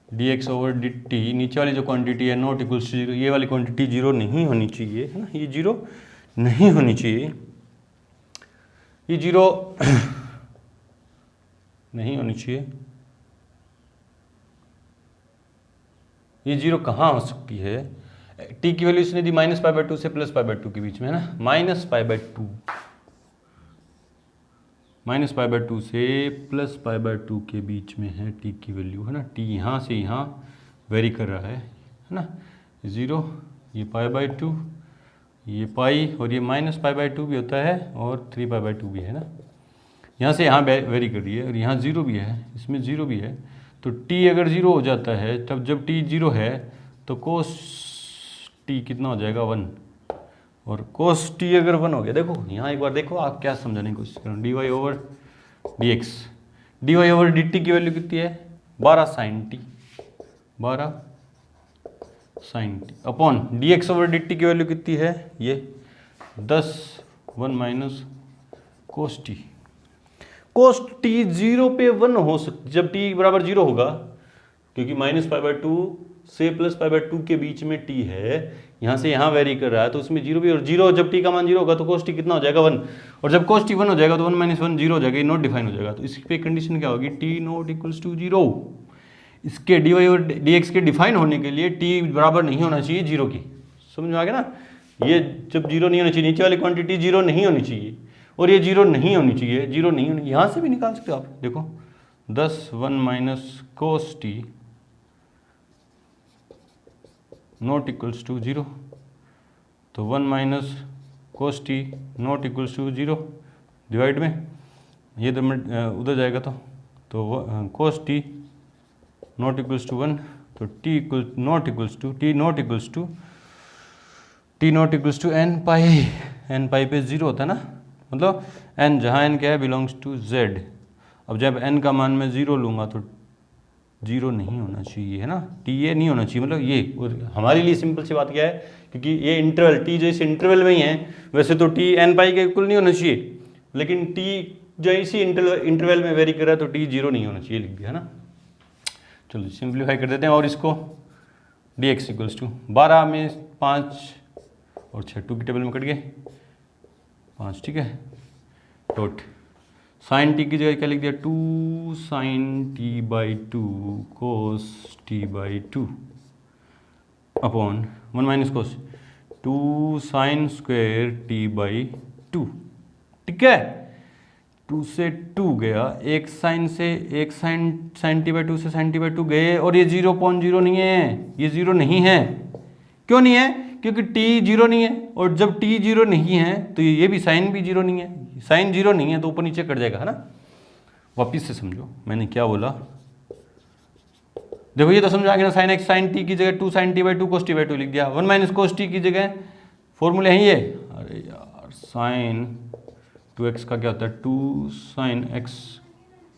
dx over D t नीचे वाली जो क्वांटिटी है नॉट इक्वल्स टू 0, ये वाली क्वांटिटी 0 नहीं होनी चाहिए, है ना, ये 0 नहीं होनी चाहिए, ये 0 नहीं होनी चाहिए। ये 0 कहाँ हो सकती है, t की वैल्यू इसने दी -π/2 से +π/2 के बीच में, है ना, -π/2 से +π/2 के बीच में है t की वैल्यू, है ना। t यहाँ से यहाँ वेरी कर रहा है ना, 0 ये π/2 ये पाई और ये -π/2 भी होता है और 3π/2 भी है ना। यहाँ से यहाँ वेरी कर रही है और यहाँ 0 भी है, इसमें 0 भी है। तो t अगर 0 हो जाता है तब जब t 0 है तो कोस t कितना हो जाएगा 1, और कोस t अगर 1 हो गया, देखो यहाँ एक बार देखो आप क्या समझाने की कोशिश करो। dy over dx, dy over dt की वैल्यू कितनी है 12 sine t, 12 sine t upon dx over dt की वैल्यू कितनी है ये 10 1 minus cos t. Cos t 0 पे 1 हो सकती जब t बराबर 0 होगा, क्योंकि -π/2 से +π/2 के बीच में t है, यहाँ से यहाँ वेरी कर रहा है तो उसमें 0 भी, और 0 जब t का मान 0 होगा तो कोस टी कितना हो जाएगा 1, और जब कोस टी 1 हो जाएगा तो 1 - 1 0 हो जाएगा, ये नॉट डिफाइन हो जाएगा। तो इस पे कंडीशन क्या होगी t नॉट इक्वल्स टू 0। इसके dy और dx के डिफाइन होने के लिए t बराबर नहीं होना चाहिए 0 की, समझ में आ गया ना। ये जब 0 नहीं होना चाहिए, नीचे वाली क्वांटिटी 0 नहीं होनी चाहिए और ये 0 नहीं होनी चाहिए, 0 नहीं होनी, यहाँ से भी निकाल सकते हो आप, देखो 10 1 minus cos t not equals to 0, तो 1 minus cos t not equals to 0 divide में ये तो उधर जाएगा तो cos t not equals to 1, तो t not equals to n pi पे 0 होता है ना, मतलब n जहाँ n क्या है बिलोंग्स टू z। अब जब n का मान मैं 0 लूँगा तो 0 नहीं होना चाहिए, है ना, t ये नहीं होना चाहिए, मतलब ये। और हमारे लिए सिंपल सी बात क्या है, क्योंकि ये इंटरवल t जो इस इंटरवल में ही है, वैसे तो t n पाई के इक्वल नहीं होना चाहिए, लेकिन t जो इसी इंटरवल में वेरी कर रहा है तो t 0 नहीं होना चाहिए, लिख दिया, है ना। चलो सिंप्लीफाई कर देते हैं, और इसको dx इक्वल्स टू 12 में 5 और 6 2 की टेबल में कट गए 5, ठीक है, डॉट साइन टी की जगह क्या लिख दिया 2 साइन t/2 कोस t/2 अपॉन 1 माइनस कोस 2 साइन स्क्वायर t/2, ठीक है। 2 से 2 गया, एक साइन साइन t/2 से साइन t/2 गए, और ये 0.0 नहीं है, ये 0 नहीं है। क्यों नहीं है, क्योंकि t 0 नहीं है, और जब t 0 नहीं है तो ये भी साइन भी 0 नहीं है, साइन 0 नहीं है तो ऊपर नीचे कट जाएगा, है ना। वापिस से समझो मैंने क्या बोला, देखो ये तो समझ आ गया ना, साइन x साइन t की जगह 2 साइन t/2 कोस t/2 लिख दिया, 1 माइनस कोस t की जगह फॉर्मूले हैं ये, अरे यार साइन 2x का क्या होता है 2 साइन x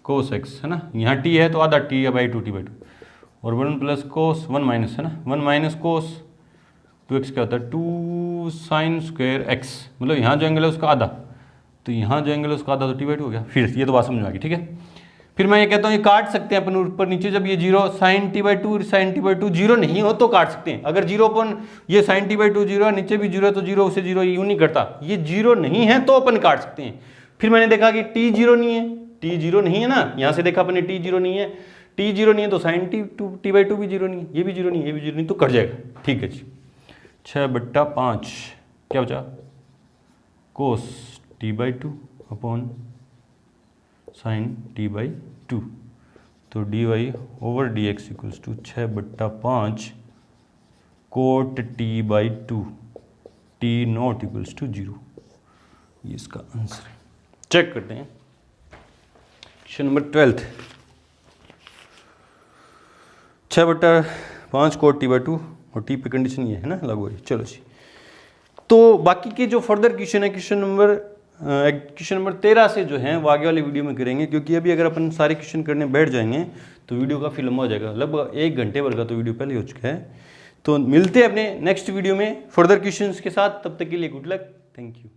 कोस एक्स है ना, यहाँ टी है तो आधा T by two, T by two, और 1 प्लस कोस 1 माइनस है ना, 1 माइनस कोस 2x क्या होता है 2 साइन स्क्वायर एक्स, मतलब यहाँ जो एंगल है उसका आधा, तो यहाँ जो एंगल है उसका आधा, तो टी बाई टू हो गया। फिर ये तो बात समझ में आ गई, ठीक है। फिर मैं ये कहता हूँ ये काट सकते हैं अपन ऊपर नीचे, जब ये zero sine T by two sine T by two zero नहीं हो तो काट सकते हैं। अगर जीरो अपन ये sine T by two zero है, नीचे भी जीरो है, तो जीरो से जीरो यूँ नहीं करता, ये जीरो नहीं है तो अपन काट सकते हैं। फिर मैंने देखा कि टी जीरो नहीं है, टी जीरो नहीं है ना, यहाँ से देखा अपने टी जीरो नहीं है, टी जीरो नहीं है तो साइन टी बाई टू भी जीरो नहीं है, ये भी जीरो नहीं है, ये भी जीरो नहीं, तो कट जाएगा। ठीक है जी, 6/5 क्या बचा, cos T by two upon sine T by two, तो D Y over D x equals to 6/5 cot T by two, T not equals to 0। ये इसका आंसर है। चेक करते हैं question number 12, 6/5 cot T by two, और T पे condition ये है ना लागू है। चलो जी, तो बाकी के जो फर्दर क्वेश्चन है क्वेश्चन नंबर 13 से जो है वो आगे वाली वीडियो में करेंगे, क्योंकि अभी अगर अपन सारे क्वेश्चन करने बैठ जाएंगे तो वीडियो काफ़ी लंबा हो जाएगा, लगभग 1 घंटे भर का तो वीडियो पहले हो चुका है। तो मिलते हैं अपने नेक्स्ट वीडियो में फर्दर क्वेश्चंस के साथ, तब तक के लिए गुड लक, थैंक यू।